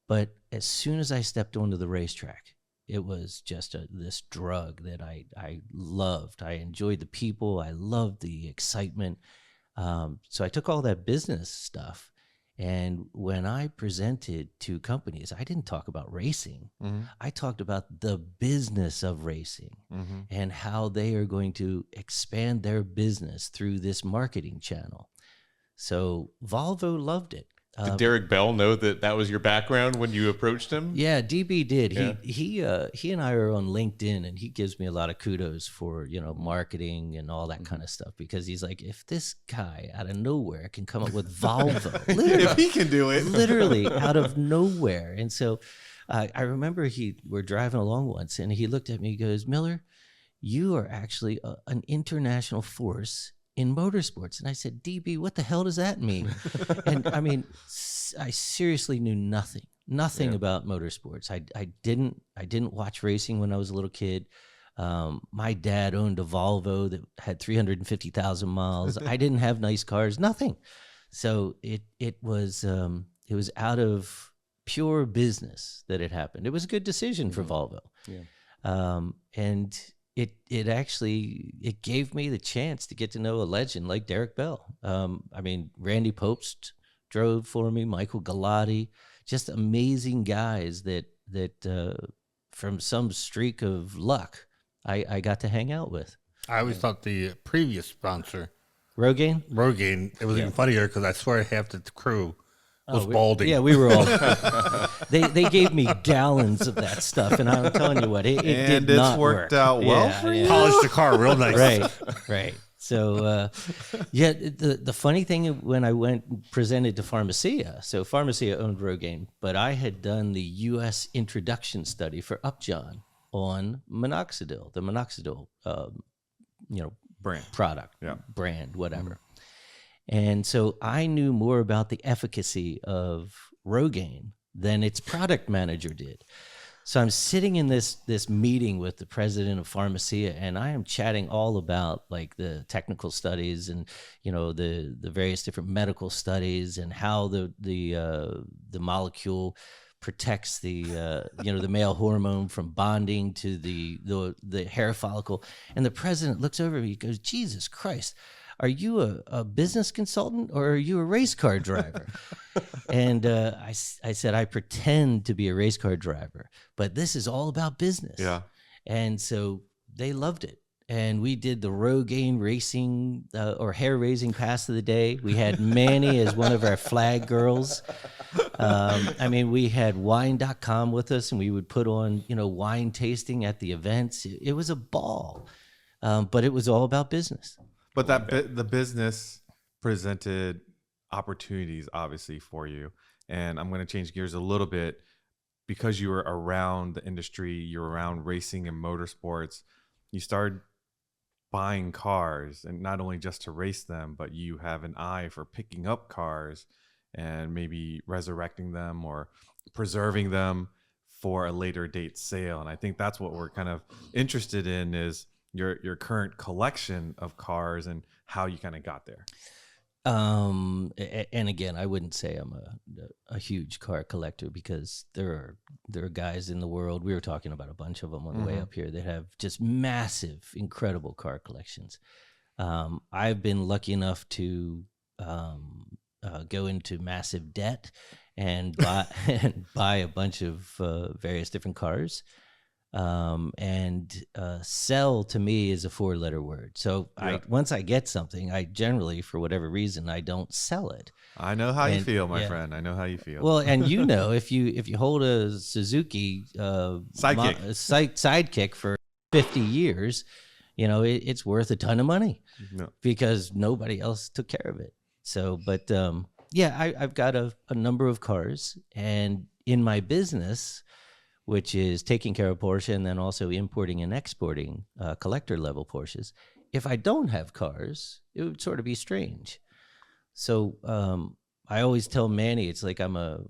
But as soon as I stepped onto the racetrack, it was just this drug that I loved. I enjoyed the people. I loved the excitement. So I took all that business stuff. And when I presented to companies, I didn't talk about racing. Mm-hmm. I talked about the business of racing mm-hmm. and how they are going to expand their business through this marketing channel. So Volvo loved it. Did Derek Bell know that was your background when you approached him? Yeah, DB did. Yeah. He and I are on LinkedIn, and he gives me a lot of kudos for marketing and all that kind of stuff, because he's like, if this guy out of nowhere can come up with Volvo, if he can do it, literally out of nowhere. And so I remember we're driving along once, and he looked at me. He goes, "Miller, you are actually an international force in motorsports." And I said, "DB, what the hell does that mean?" And I mean, I seriously knew nothing about motorsports. I didn't watch racing when I was a little kid. My dad owned a Volvo that had 350,000 miles. I didn't have nice cars, nothing. So it was out of pure business that it happened. It was a good decision for Volvo. Yeah. And it actually gave me the chance to get to know a legend like Derek Bell. I mean, Randy Popst drove for me, Michael Galati, just amazing guys that from some streak of luck, I got to hang out with. I always thought the previous sponsor, Rogaine, it was even funnier because I swear half the crew was balding. Yeah, we were all. they gave me gallons of that stuff, and I'm telling you what, it did not work. Worked out well for you. Polished the car real nice. Right. So, the funny thing, when I went and presented to Pharmacia, so Pharmacia owned Rogaine, but I had done the U.S. introduction study for Upjohn on minoxidil, the minoxidil, brand, whatever. Mm. And so I knew more about the efficacy of Rogaine than its product manager did. So I'm sitting in this meeting with the president of Pharmacia, and I am chatting all about like the technical studies and the various different medical studies and how the molecule protects the the male hormone from bonding to the hair follicle. And the president looks over at me, he goes, "Jesus Christ, are you a business consultant or are you a race car driver?" And I said, "I pretend to be a race car driver, but this is all about business." Yeah. And so they loved it. And we did the Rogaine racing or hair raising pass of the day. We had Manny as one of our flag girls. We had wine.com with us, and we would put on, wine tasting at the events. It was a ball, but it was all about business. But the business presented opportunities, obviously, for you. And I'm going to change gears a little bit. Because you were around the industry, you're around racing and motorsports, you started buying cars, and not only just to race them, but you have an eye for picking up cars and maybe resurrecting them or preserving them for a later date sale. And I think that's what we're kind of interested in, is your current collection of cars and how you kind of got there. And again, I wouldn't say I'm a huge car collector, because there are guys in the world, we were talking about a bunch of them on the way up here, that have just massive, incredible car collections. I've been lucky enough to go into massive debt and buy a bunch of various different cars. Sell to me is a 4-letter word. So once I get something, I generally, for whatever reason, I don't sell it. I know how you feel, my friend. I know how you feel. Well, and if you hold a Suzuki sidekick for 50 years, it's worth a ton of money because nobody else took care of it. So, but I've got a number of cars, and in my business, which is taking care of Porsche and then also importing and exporting collector level Porsches, if I don't have cars, it would sort of be strange. So I always tell Manny, it's like I'm an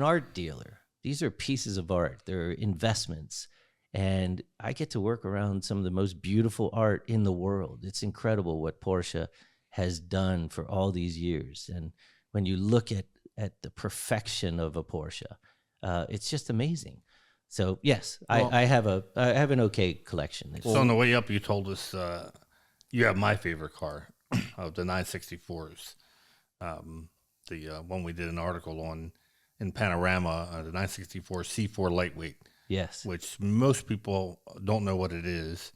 art dealer. These are pieces of art. They're investments. And I get to work around some of the most beautiful art in the world. It's incredible what Porsche has done for all these years. And when you look at the perfection of a Porsche, it's just amazing. So yes, I have an okay collection. So on the way up, you told us you have my favorite car of the 964s, the one we did an article on in Panorama, the 964 C4 lightweight. Yes, which most people don't know what it is.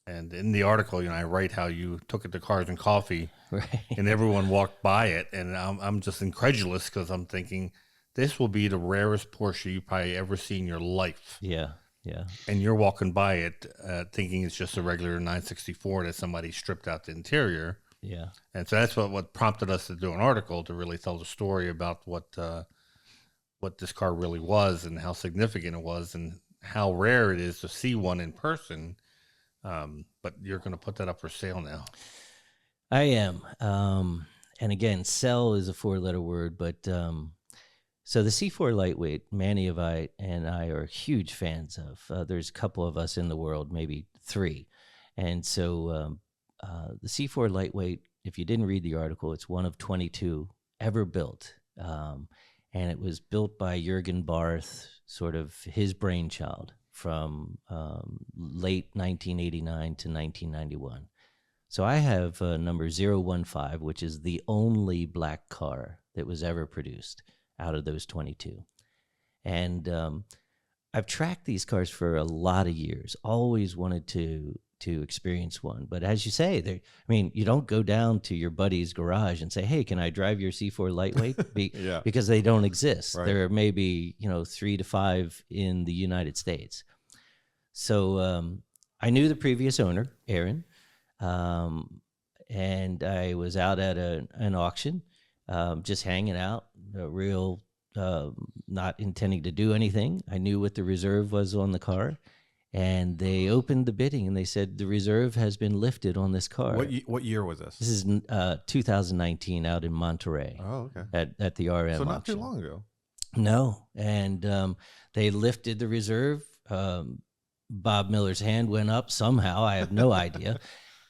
And in the article, I write how you took it to Cars and Coffee, right. And everyone walked by it, and I'm just incredulous because I'm thinking this will be the rarest Porsche you probably ever see in your life. Yeah, yeah. And you're walking by it thinking it's just a regular 964 that somebody stripped out the interior. Yeah. And so that's what prompted us to do an article to really tell the story about what this car really was and how significant it was and how rare it is to see one in person. But you're going to put that up for sale now. I am. And again, sell is a 4-letter word, but so the C4 lightweight, Manny and I are huge fans of. There's a couple of us in the world, maybe 3. And so the C4 lightweight, if you didn't read the article, it's one of 22 ever built. And it was built by Jürgen Barth, sort of his brainchild from late 1989 to 1991. So I have number 015, which is the only black car that was ever produced out of those 22. And I've tracked these cars for a lot of years, always wanted to experience one. But as you say, you don't go down to your buddy's garage and say, hey, can I drive your C4 lightweight? Yeah. Because they don't exist. Right. There are maybe 3 to 5 in the United States. So I knew the previous owner, Aaron, and I was out at an auction, just hanging out, not intending to do anything. I knew what the reserve was on the car. And they opened the bidding, and they said the reserve has been lifted on this car. What year was this? This is 2019 out in Monterey. Oh, okay. At the RM So not auction. too long ago. No, and they lifted the reserve. Bob Miller's hand went up somehow. I have no idea.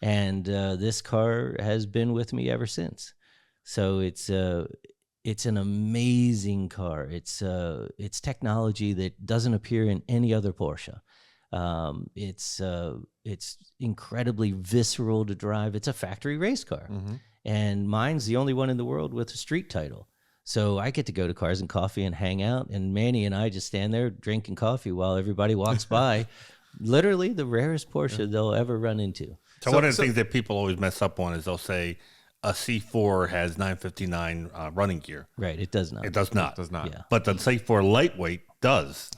And this car has been with me ever since. So it's an amazing car. It's technology that doesn't appear in any other Porsche. It's incredibly visceral to drive. It's a factory race car. Mm-hmm. And mine's the only one in the world with a street title. So I get to go to Cars and Coffee and hang out, and Manny and I just stand there drinking coffee while everybody walks by. Literally the rarest Porsche they'll ever run into. So one of the things that people always mess up on is they'll say a C4 has 959 running gear. Right, it does not. It does not. It does not. Yeah. But the C4 lightweight does.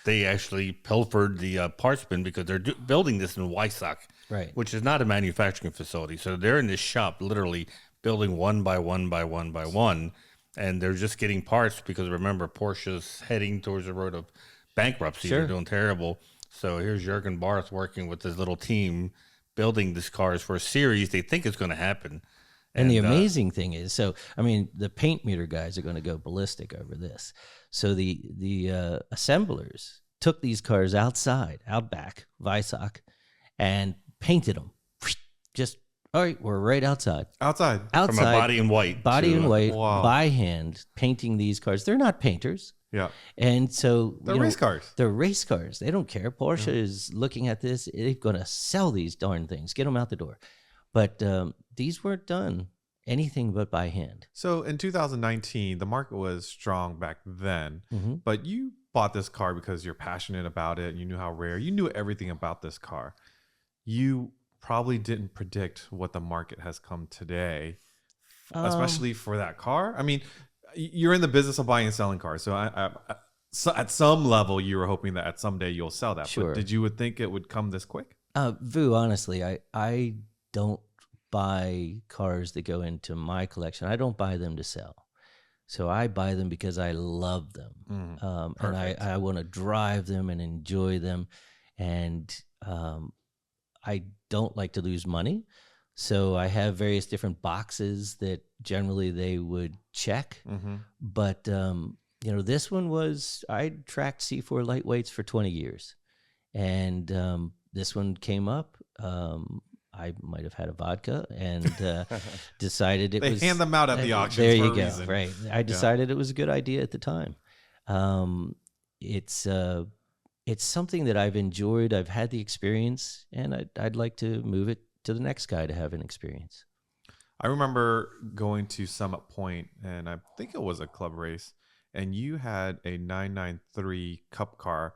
They actually pilfered the parts bin because they're building this in Wysock, Right. which is not a manufacturing facility. So they're in this shop literally building one by one by one by one, and they're just getting parts because remember, Porsche's heading towards the road of bankruptcy. Sure. They're doing terrible. So here's Jürgen Barth working with his little team building these cars for a series they think is going to happen. And the amazing thing is, the paint meter guys are going to go ballistic over this. So the assemblers took these cars outside, out back, Weissach, and painted them. Just, all right, we're right outside. Outside. From a body in white. Wow. By hand, painting these cars. They're not painters. Yeah. And so They're race cars. They're race cars. They don't care. Porsche is looking at this. They're going to sell these darn things. Get them out the door. But these weren't done anything but by hand. So in 2019, the market was strong back then, but you bought this car because you're passionate about it. You knew how rare, you knew everything about this car. You probably didn't predict what the market has come today, especially for that car. I mean, you're in the business of buying and selling cars. So so at some level, you were hoping that at some day you'll sell that. Sure. But did you would think it would come this quick? Vu, honestly, I don't buy cars that go into my collection. I don't buy them to sell. So I buy them because I love them. And I want to drive them and enjoy them. And I don't like to lose money. So I have various different boxes that generally they would check. Mm-hmm. But, this one I tracked C4 lightweights for 20 years. And this one came up. I might have had a vodka and decided they hand them out at the auctions. There you for a go. reason. Right. I decided it was a good idea at the time. It's something that I've enjoyed. I've had the experience, and I'd like to move it to the next guy to have an experience. I remember going to Summit Point, and I think it was a club race, and you had a 993 Cup car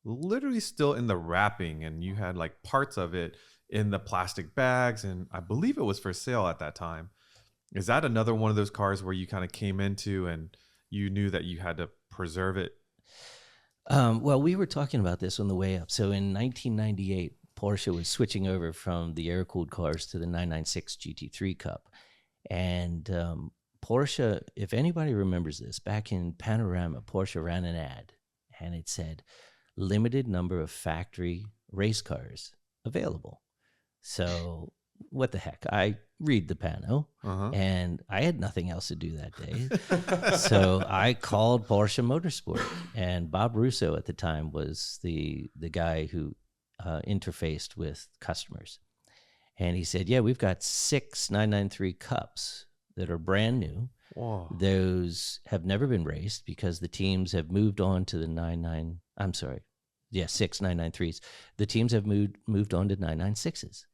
literally still in the wrapping, and you had like parts of it in the plastic bags, and I believe it was for sale at that time. Is that another one of those cars where you kind of came into and you knew that you had to preserve it? Well, we were talking about this on the way up. So in 1998, Porsche was switching over from the air-cooled cars to the 996 GT3 Cup. And Porsche, if anybody remembers this, back in Panorama, Porsche ran an ad, and it said, limited number of factory race cars available. So what the heck? I read the pano, and I had nothing else to do that day. So I called Porsche Motorsport, and Bob Russo at the time was the guy who interfaced with customers. And he said, yeah, we've got 6 993 Cups that are brand new. Whoa. Those have never been raced because the teams have moved on to the 6 993s. The teams have moved on to 996s.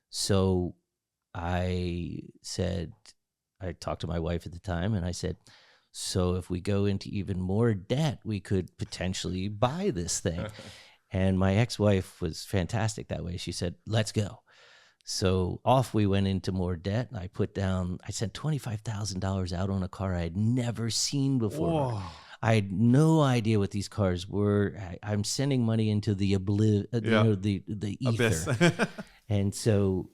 So I talked to my wife at the time, and I said, so if we go into even more debt, we could potentially buy this thing. And my ex-wife was fantastic that way. She said, let's go. So off we went into more debt. I sent $25,000 out on a car I had never seen before. Whoa. I had no idea what these cars were. I'm sending money into the the ether. And so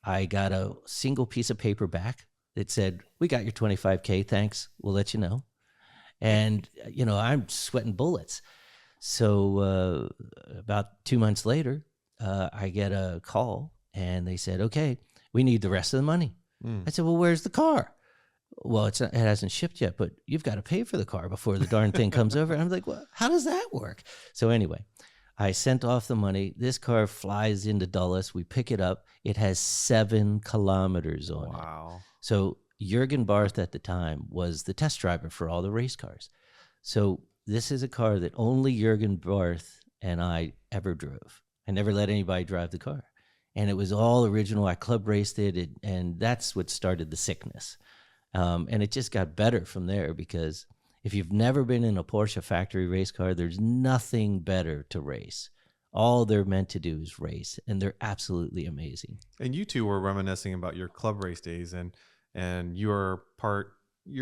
I got a single piece of paper back that said, we got your $25K, thanks, we'll let you know. And, I'm sweating bullets. So about 2 months later, I get a call, and they said, okay, we need the rest of the money. I said, well, where's the car? Well, it hasn't shipped yet, but you've got to pay for the car before the darn thing comes over. And I'm like, well, how does that work? So anyway, I sent off the money. This car flies into Dulles. We pick it up. It has 7 kilometers on it. Wow. So Jürgen Barth at the time was the test driver for all the race cars. So this is a car that only Jürgen Barth and I ever drove. I never let anybody drive the car. And it was all original. I club raced it, and that's what started the sickness. And it just got better from there, because if you've never been in a Porsche factory race car, there's nothing better to race. All they're meant to do is race, and they're absolutely amazing. And you two were reminiscing about your club race days, and you're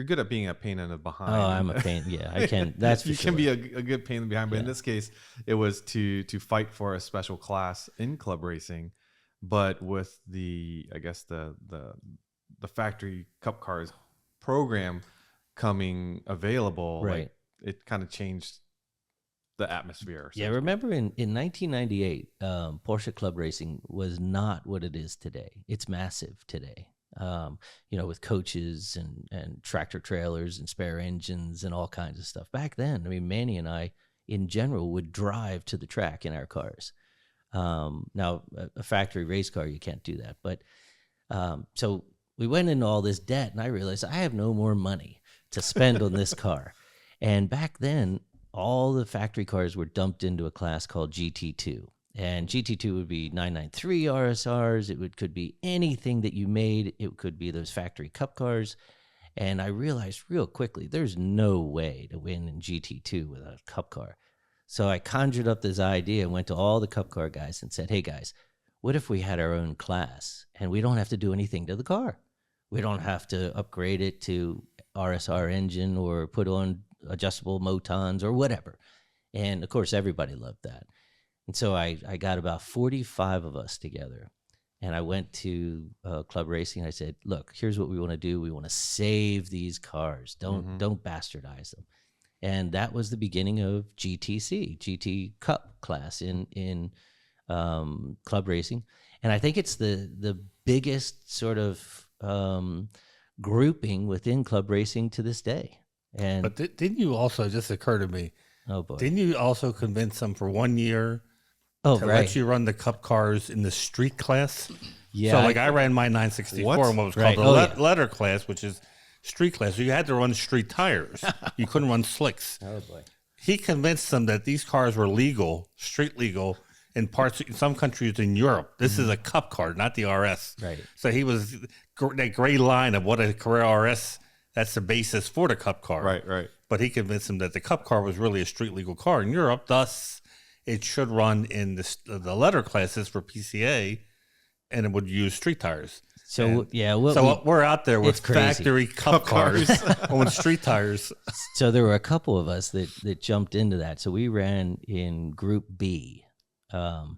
good at being a pain in the behind. Oh, I'm a pain. Yeah, I can. That's for you sure. can be a good pain in the behind, but in this case, it was to fight for a special class in club racing. But with the factory cup cars program coming available, right? Like, it kind of changed the atmosphere. Yeah, remember in 1998, Porsche Club Racing was not what it is today. It's massive today. With coaches and tractor trailers and spare engines and all kinds of stuff. Back then, I mean, Manny and I, in general, would drive to the track in our cars. Now, a factory race car, you can't do that. But so we went into all this debt, and I realized I have no more money to spend on this car. And back then, all the factory cars were dumped into a class called GT2. And GT2 would be 993 RSRs. It could be anything that you made. It could be those factory cup cars. And I realized real quickly, there's no way to win in GT2 without a cup car. So I conjured up this idea and went to all the cup car guys and said, hey guys, what if we had our own class and we don't have to do anything to the car? We don't have to upgrade it to RSR engine or put on adjustable motons or whatever. And of course, everybody loved that. And so I got about 45 of us together, and I went to Club Racing. I said, look, here's what we want to do. We want to save these cars. Don't bastardize them. And that was the beginning of GTC, GT Cup class in Club Racing, and I think it's the biggest sort of grouping within Club Racing to this day. And but didn't you also, just occur to me, oh boy, didn't you also convince them for 1 year to let you run the Cup cars in the street class? Yeah. So I ran my 964 in what was called the letter class, which is street class. So you had to run street tires. You couldn't run slicks. Oh boy. He convinced them that these cars were legal, street legal, in some countries in Europe. This is a Cup car, not the RS. Right. So he was that gray line of what a Carrera RS. That's the basis for the Cup car. Right. But he convinced them that the Cup car was really a street legal car in Europe. Thus, it should run in the letter classes for PCA, and it would use street tires. So we're out there with factory Cup cars on street tires. So there were a couple of us that jumped into that. So we ran in Group B, and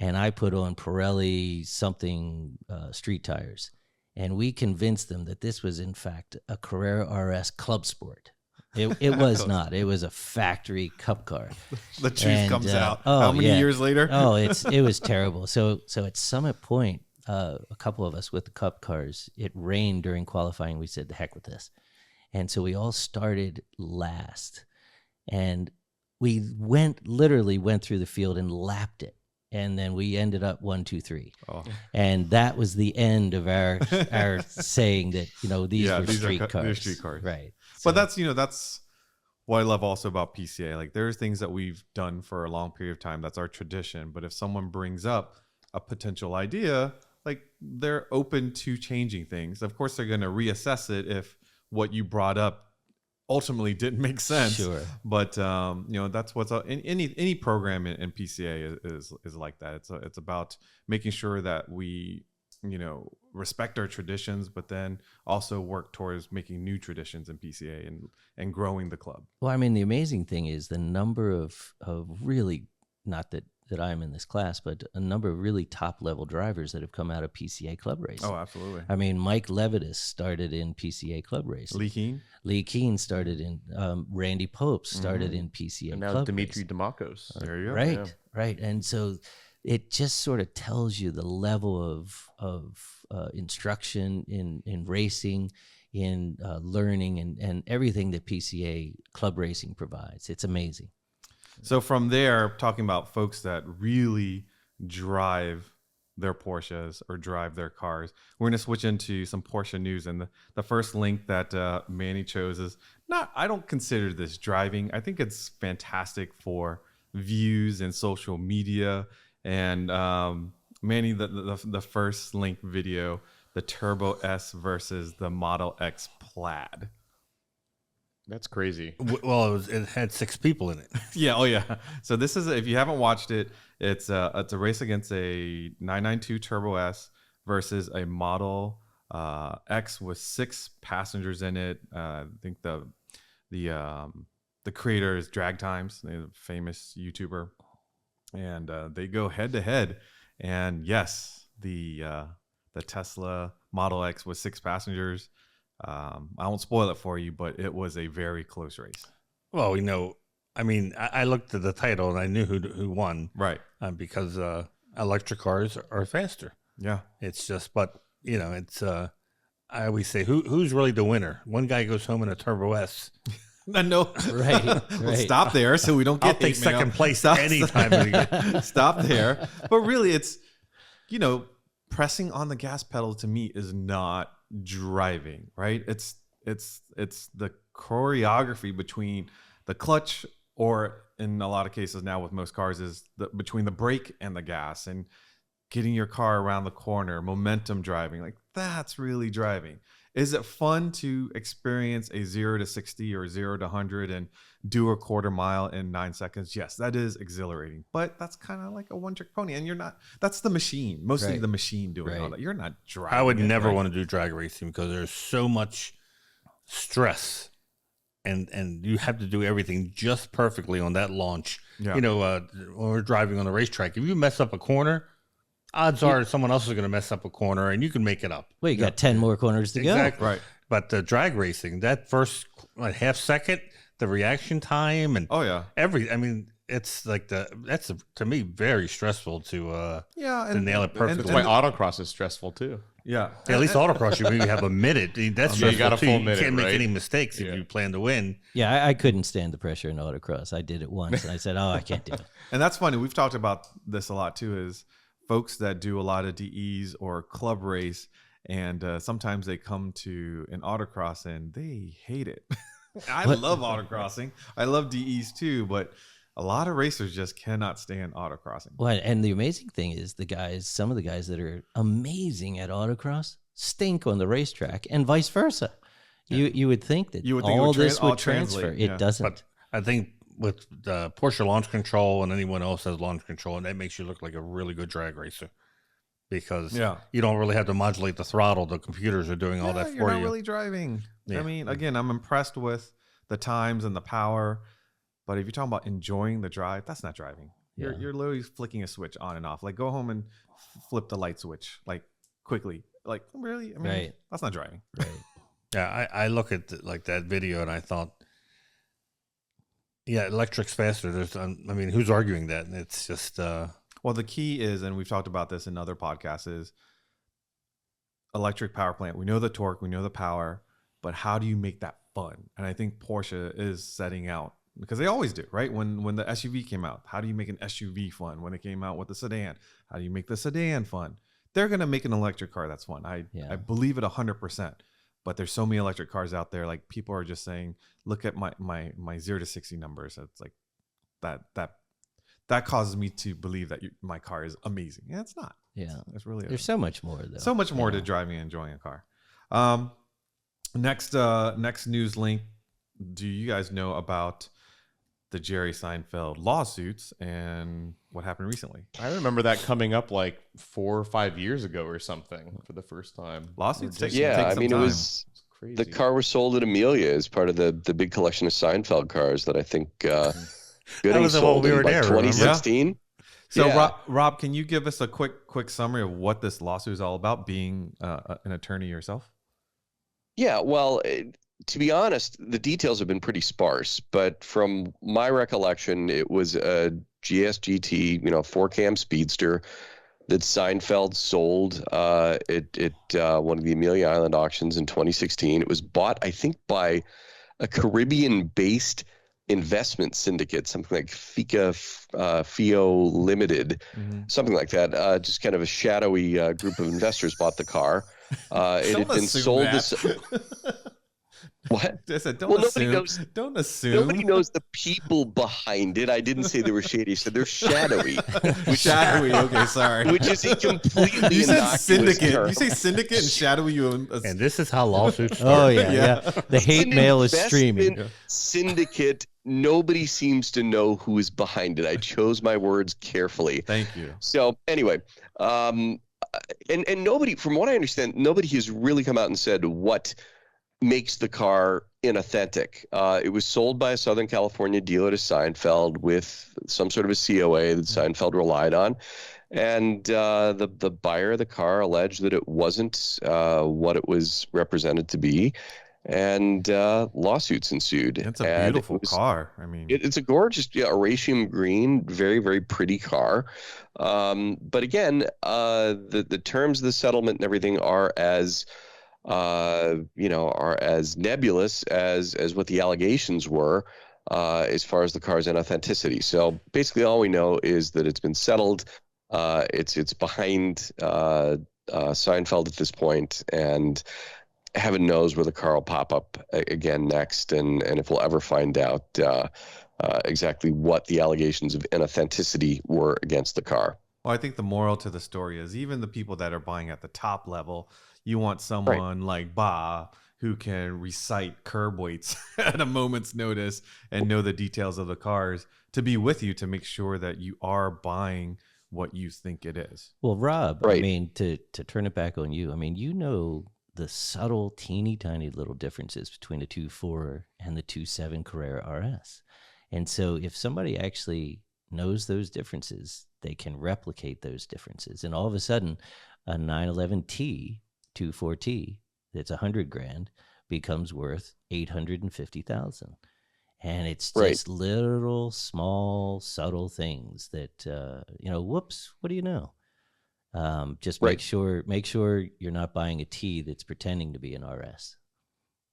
I put on Pirelli something street tires. And we convinced them that this was, in fact, a Carrera RS Club Sport. It was not. It was a factory Cup car. The truth comes out. How many years later? It was terrible. So at Summit Point, a couple of us with the Cup cars, it rained during qualifying. We said, the heck with this. And so we all started last. And we literally went through the field and lapped it. And then we ended up 1, 2, 3, and that was the end of our saying that these were street cars. They're street cars, right? So. But that's what I love also about PCA. Like there's things that we've done for a long period of time. That's our tradition. But if someone brings up a potential idea, like they're open to changing things. Of course, they're going to reassess it if what you brought up ultimately didn't make sense. Sure. But that's what's in any program in PCA is like that. It's about making sure that we respect our traditions, but then also work towards making new traditions in PCA and growing the club. Well, I mean, the amazing thing is the number of really, not that I'm in this class, but a number of really top level drivers that have come out of PCA Club Racing. Oh, absolutely. I mean, Mike Levitas started in PCA Club Racing. Lee Keane started in, Randy Pope started in PCA and now Club Dimitri Racing. Demakos. There you go. Right. And so it just sort of tells you the level of instruction in racing, in learning, and everything that PCA Club Racing provides. It's amazing. So from there, talking about folks that really drive their Porsches or drive their cars, we're going to switch into some Porsche news. And the first link that Manny chose is I don't consider this driving. I think it's fantastic for views and social media. And Manny, the first link video, the Turbo S versus the Model X Plaid. That's crazy. Well, it had 6 people in it. Yeah. Oh, yeah. So this is, if you haven't watched it, it's a race against a 992 Turbo S versus a Model X with 6 passengers in it. I think the creator is Drag Times, the famous YouTuber, and they go head to head. And yes, the Tesla Model X with 6 passengers. I won't spoil it for you, but it was a very close race. Well, I looked at the title and I knew who won, right? Because electric cars are faster. Yeah, it's just, but it's. I always say, who's really the winner? One guy goes home in a Turbo S. No, right. We'll stop there so we don't get. I'll take second place anytime. Stop there, but really, it's pressing on the gas pedal to me is not driving, right? It's the choreography between the clutch, or in a lot of cases now with most cars, is between the brake and the gas, and getting your car around the corner, momentum driving. Like that's really driving. Is it fun to experience a 0 to 60 or 0 to 100 and do a quarter mile in 9 seconds? Yes, that is exhilarating, but that's kind of like a one-trick pony, and you're not. That's the machine, mostly the machine doing all that. You're not driving. I would never want to do drag racing because there's so much stress, and you have to do everything just perfectly on that launch. Yeah. When we're driving on the racetrack, if you mess up a corner, odds are someone else is going to mess up a corner, and you can make it up. Well, you got 10 more corners to go. Exactly. Right. But the drag racing, that first half second, the reaction time, and it's like to me very stressful to nail it perfectly. That's why autocross is stressful too. Yeah. At least autocross, you maybe have a minute. That's stressful you got a too. full You minute, can't make right? any mistakes if you plan to win. Yeah, I couldn't stand the pressure in autocross. I did it once, and I said, "Oh, I can't do it." And that's funny. We've talked about this a lot too. Is folks that do a lot of DEs or club race, and sometimes they come to an autocross and they hate it. I love autocrossing. I love DEs too, but a lot of racers just cannot stand autocrossing. Well, and the amazing thing is some of the guys that are amazing at autocross stink on the racetrack, and vice versa. Yeah. You would think that all this would transfer. It doesn't. But I think with the Porsche launch control and anyone else has launch control, and that makes you look like a really good drag racer. Because you don't really have to modulate the throttle. The computers are doing all that for you. You're not really driving. Yeah. I mean, again, I'm impressed with the times and the power. But if you're talking about enjoying the drive, that's not driving. You're literally flicking a switch on and off. Like, go home and flip the light switch, like, quickly. Like, really? I mean, that's not driving. Right. Yeah, I look at that video and I thought, electric's faster. Who's arguing that? It's just... Well, the key is, and we've talked about this in other podcasts, is electric power plant. We know the torque, we know the power, but how do you make that fun? And I think Porsche is setting out, because they always do, right? When the SUV came out, how do you make an SUV fun? When it came out with the sedan, how do you make the sedan fun? They're going to make an electric car that's fun. I believe it 100%. But there's so many electric cars out there. Like, people are just saying, look at my 0 to 60 numbers. It's like that causes me to believe that my car is amazing. Yeah, it's not. Yeah, it's really. There's so much more though. So much more to driving and enjoying a car. Next news link. Do you guys know about the Jerry Seinfeld lawsuits and what happened recently? I remember that coming up like 4 or 5 years ago or something for the first time. Lawsuits take I mean, time. it was crazy. The car was sold at Amelia as part of the big collection of Seinfeld cars that I think Gooding sold in 2016. Yeah. So Rob, can you give us a quick summary of what this lawsuit is all about, being an attorney yourself? Yeah, well, to be honest, the details have been pretty sparse, but from my recollection, it was a GSGT, 4-cam speedster that Seinfeld sold at one of the Amelia Island auctions in 2016. It was bought, I think, by a Caribbean-based investment syndicate, something like FIO Limited, something like that. Just kind of a shadowy group of investors bought the car. It had been sold What? I said, don't assume. Nobody knows the people behind it. I didn't say they were shady. I said they're shadowy. Shadowy. Okay, sorry. Which is a completely You said syndicate. term. You say syndicate and shadowy. And this is how lawsuits start. Oh yeah. The hate mail is streaming. Syndicate. Nobody seems to know who is behind it. I chose my words carefully. Thank you. So anyway, and nobody, from what I understand, nobody has really come out and said what makes the car inauthentic. It was sold by a Southern California dealer to Seinfeld with some sort of a COA that Seinfeld relied on. And the buyer of the car alleged that it wasn't what it was represented to be. And lawsuits ensued. It's a beautiful car. I mean, it's a gorgeous, Eurasian green, very, very pretty car. But again, the terms of the settlement and everything are as nebulous as what the allegations were as far as the car's inauthenticity. So basically, all we know is that it's been settled. It's behind Seinfeld at this point, and heaven knows where the car will pop up again next, and if we'll ever find out exactly what the allegations of inauthenticity were against the car. Well, I think the moral to the story is even the people that are buying at the top level, you want someone like Bob who can recite curb weights at a moment's notice and know the details of the cars to be with you to make sure that you are buying what you think it is. Well, Rob, I mean, to turn it back on you, I mean, the subtle, teeny tiny little differences between the 2.4 and the 2.7 Carrera RS. And so if somebody actually knows those differences, they can replicate those differences. And all of a sudden, a 911T, 2.4T, that's $100,000 becomes worth $850,000. And it's just little, small, subtle things that, whoops, what do you know? Just make sure you're not buying a T that's pretending to be an RS.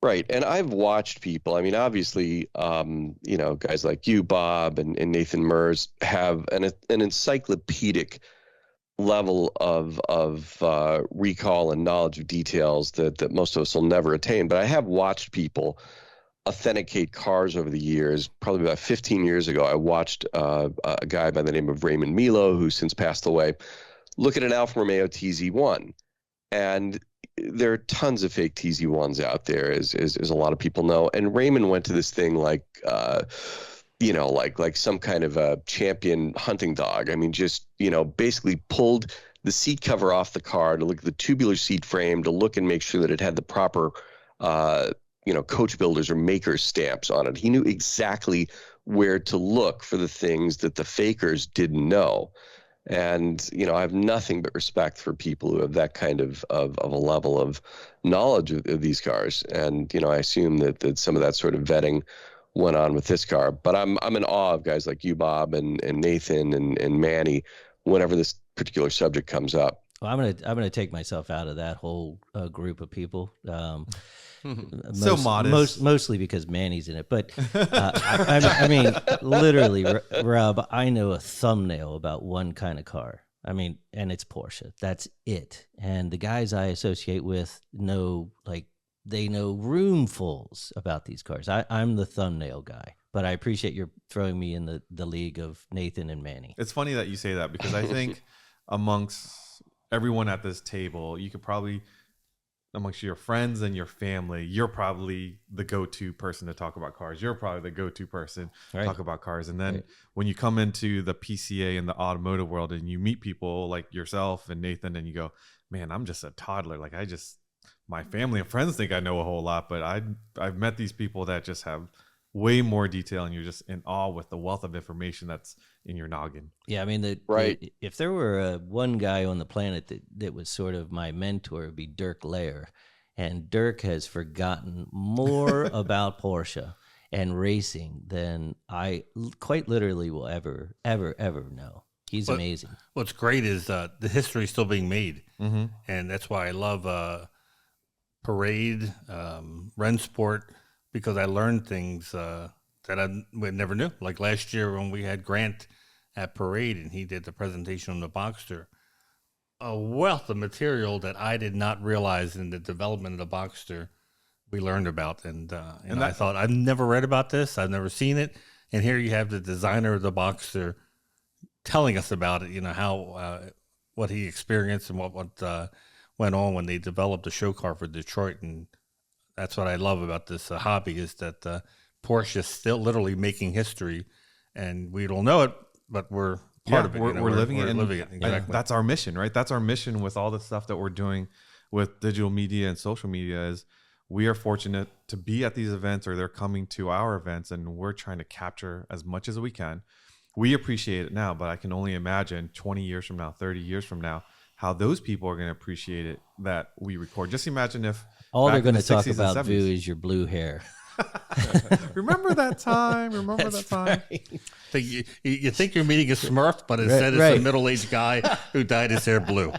Right. And I've watched people, I mean, obviously, guys like you, Bob, and Nathan Mers have an encyclopedic level of recall and knowledge of details that most of us will never attain. But I have watched people authenticate cars over the years. Probably about 15 years ago, I watched a guy by the name of Raymond Milo, who's since passed away, look at an Alfa Romeo TZ1. And there are tons of fake TZ1s out there, as a lot of people know. And Raymond went to this thing like some kind of a champion hunting dog. I mean, just, basically pulled the seat cover off the car to look at the tubular seat frame, to look and make sure that it had the proper coach builders or makers stamps on it. He knew exactly where to look for the things that the fakers didn't know. And, I have nothing but respect for people who have that kind of a level of knowledge of these cars. And, I assume that some of that sort of vetting went on with this car. But I'm in awe of guys like you, Bob, and Nathan and Manny, whenever this particular subject comes up. Well, I'm gonna take myself out of that whole group of people. So modest, mostly because Manny's in it. But I mean, literally, Rob, I know a thumbnail about one kind of car. I mean, and it's Porsche. That's it. And the guys I associate with know roomfuls about these cars. I'm the thumbnail guy. But I appreciate your throwing me in the league of Nathan and Manny. It's funny that you say that, because I think amongst everyone at this table, you could probably, amongst your friends and your family, you're probably the go-to person to talk about cars. You're probably the go-to person to talk about cars. And then when you come into the PCA and the automotive world and you meet people like yourself and Nathan, and you go, man, I'm just a toddler. Like, my family and friends think I know a whole lot, but I've met these people that just have way more detail, and you're just in awe with the wealth of information that's in your noggin. Yeah, I mean, if there were one guy on the planet that was sort of my mentor, it would be Dirk Lair. And Dirk has forgotten more about Porsche and racing than I quite literally will ever know. He's amazing. What's great is the history is still being made. Mm-hmm. And that's why I love Parade, Rennsport, because I learned things that I never knew. Like last year when we had Grant at Parade and he did the presentation on the Boxster, a wealth of material that I did not realize in the development of the Boxster we learned about. And I thought, I've never read about this. I've never seen it. And here you have the designer of the Boxster telling us about it, how what he experienced and what went on when they developed the show car for Detroit. And that's what I love about this hobby, is that Porsche is still literally making history, and we don't know it, but we're part of it. We're living it. Exactly. That's our mission, right? That's our mission with all the stuff that we're doing with digital media and social media. Is we are fortunate to be at these events, or they're coming to our events, and we're trying to capture as much as we can. We appreciate it now, but I can only imagine 20 years from now, 30 years from now, how those people are going to appreciate it that we record. Just imagine if all they're going to talk about, Vu, is your blue hair. Remember that time? Remember that time? Right. So you think you're meeting a Smurf, but instead it's a middle-aged guy who dyed his hair blue.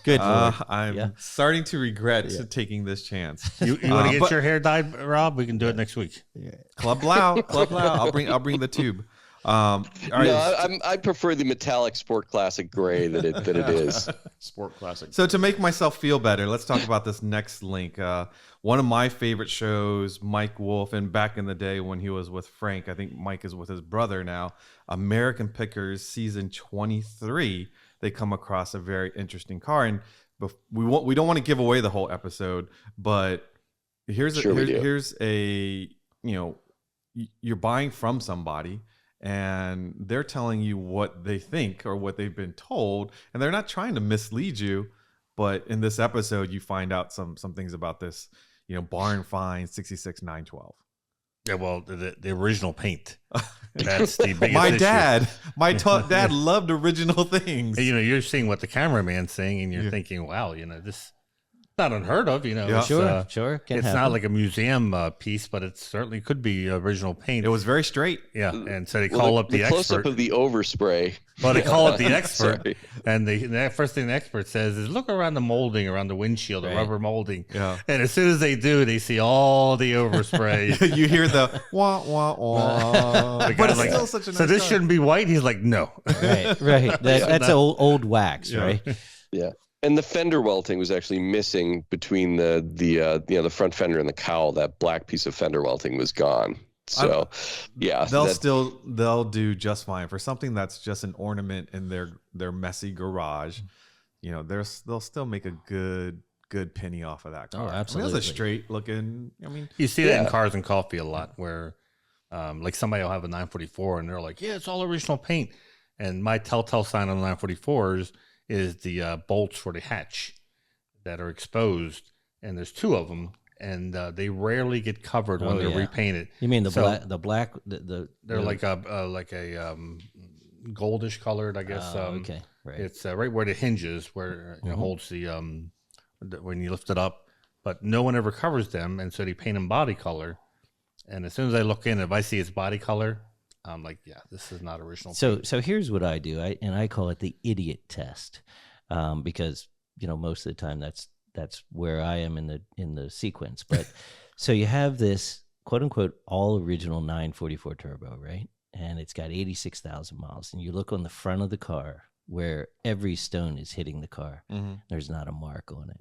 Good. I'm starting to regret taking this chance. You want to get your hair dyed, Rob? We can do it next week. Yeah. Club Blau. I'll bring the tube. All right. No, I prefer the metallic Sport Classic gray that it is. Sport Classic. So to make myself feel better, let's talk about this next link. One of my favorite shows, Mike Wolf, and back in the day when he was with Frank, I think Mike is with his brother now, American Pickers season 23, they come across a very interesting car. And we don't want to give away the whole episode, but here's a you're buying from somebody, and they're telling you what they think or what they've been told, and they're not trying to mislead you. But in this episode, you find out some things about this, barn find 66 912. Yeah, well, the original paint. That's the biggest my dad loved original things. You're seeing what the cameraman's saying, and you're thinking, wow, this not unheard of, you know. Yeah. Sure. Can It's happen. not like a museum piece, but it certainly could be original paint. It was very straight. Yeah, and so they call up the close expert. up of the overspray. Well, they call up the expert, Sorry. and the first thing the expert says is, "Look around the molding, around the windshield, the Right. rubber molding." Yeah. And as soon as they do, they see all the overspray. You hear the wah wah wah. The But guy's it's like, still such a nice so this car. shouldn't be white. He's like, no. Right. That's old wax, Yeah. right? Yeah. And the fender welting was actually missing between the front fender and the cowl. That black piece of fender welting was gone. So, they'll do just fine for something that's just an ornament in their messy garage. You know, they'll still make a good penny off of that car. Oh, absolutely. I mean, it's a straight looking. I mean, You see that in Cars and Coffee a lot, where like somebody will have a 944 and they're like, yeah, it's all original paint. And my telltale sign on the 944s is the bolts for the hatch that are exposed, and there's two of them, and they rarely get covered when they're repainted. You mean the So- black? They're like a goldish colored, I guess. Okay, right. It's right where the hinges, where it holds the when you lift it up. But no one ever covers them, and so they paint them body color. And as soon as I look in, if I see it's body color, I'm like, yeah, this is not original. So here's what I do, I call it the idiot test, because most of the time that's where I am in the sequence. But so you have this quote unquote all original 944 turbo, right? And it's got 86,000 miles, and you look on the front of the car where every stone is hitting the car. mm-hmm. There's not a mark on it.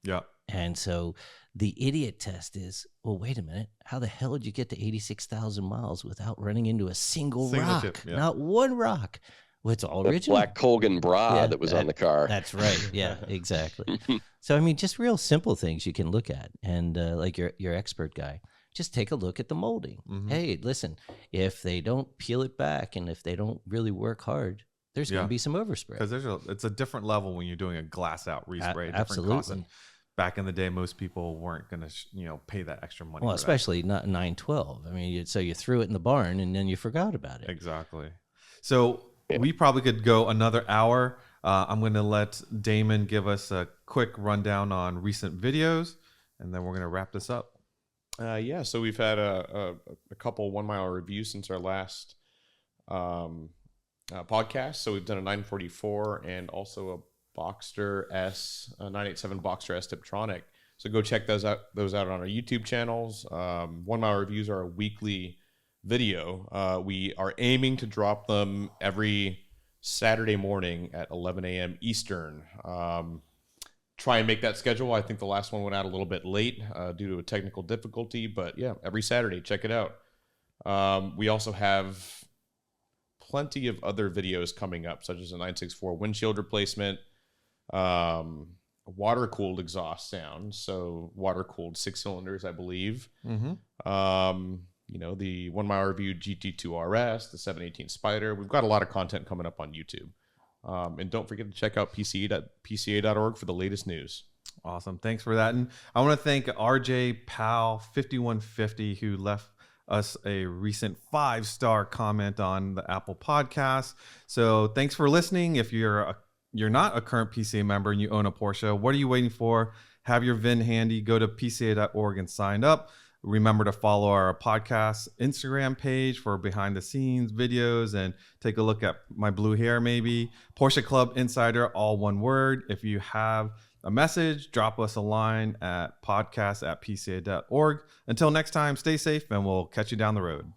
Yeah. And so the idiot test is, well, wait a minute. How the hell did you get to 86,000 miles without running into a single rock? chip, yeah. Not one rock. Well, it's all the original. black Colgan bra that was on the car. That's right. Yeah, exactly. So, I mean, just real simple things you can look at. And like your expert guy, just take a look at the molding. Mm-hmm. Hey, listen, if they don't peel it back and if they don't really work hard, there's going to be some overspray. Because it's a different level when you're doing a glass out respray. Different absolutely. cost. And back in the day, most people weren't going to pay that extra money. Well, for especially not 912. I mean, so you threw it in the barn and then you forgot about it. Exactly. So we probably could go another hour. I'm going to let Damon give us a quick rundown on recent videos, and then we're going to wrap this up. So we've had a couple 1 mile reviews since our last podcast. So we've done a 944 and also a Boxster S, a 987 Boxster S Tiptronic. So go check those out on our YouTube channels. 1 mile reviews are a weekly video. We are aiming to drop them every Saturday morning at 11 a.m. Eastern. Try and make that schedule. I think the last one went out a little bit late due to a technical difficulty, but yeah, every Saturday, check it out. We also have plenty of other videos coming up, such as a 964 windshield replacement, water-cooled exhaust sound, so water-cooled 6 cylinders, I believe. Mm-hmm. The 1 mile review GT2 RS, the 718 Spider. We've got a lot of content coming up on YouTube. And don't forget to check out PCA.org for the latest news. Awesome. Thanks for that. And I want to thank RJ Powell 5150 who left us a recent 5-star comment on the Apple Podcast. So thanks for listening. If you're not a current PCA member and you own a Porsche, what are you waiting for? Have your VIN handy. Go to PCA.org and sign up. Remember to follow our podcast Instagram page for behind the scenes videos and take a look at my blue hair, maybe. Porsche Club Insider, all one word. If you have a message, drop us a line at podcast@pca.org. Until next time, stay safe and we'll catch you down the road.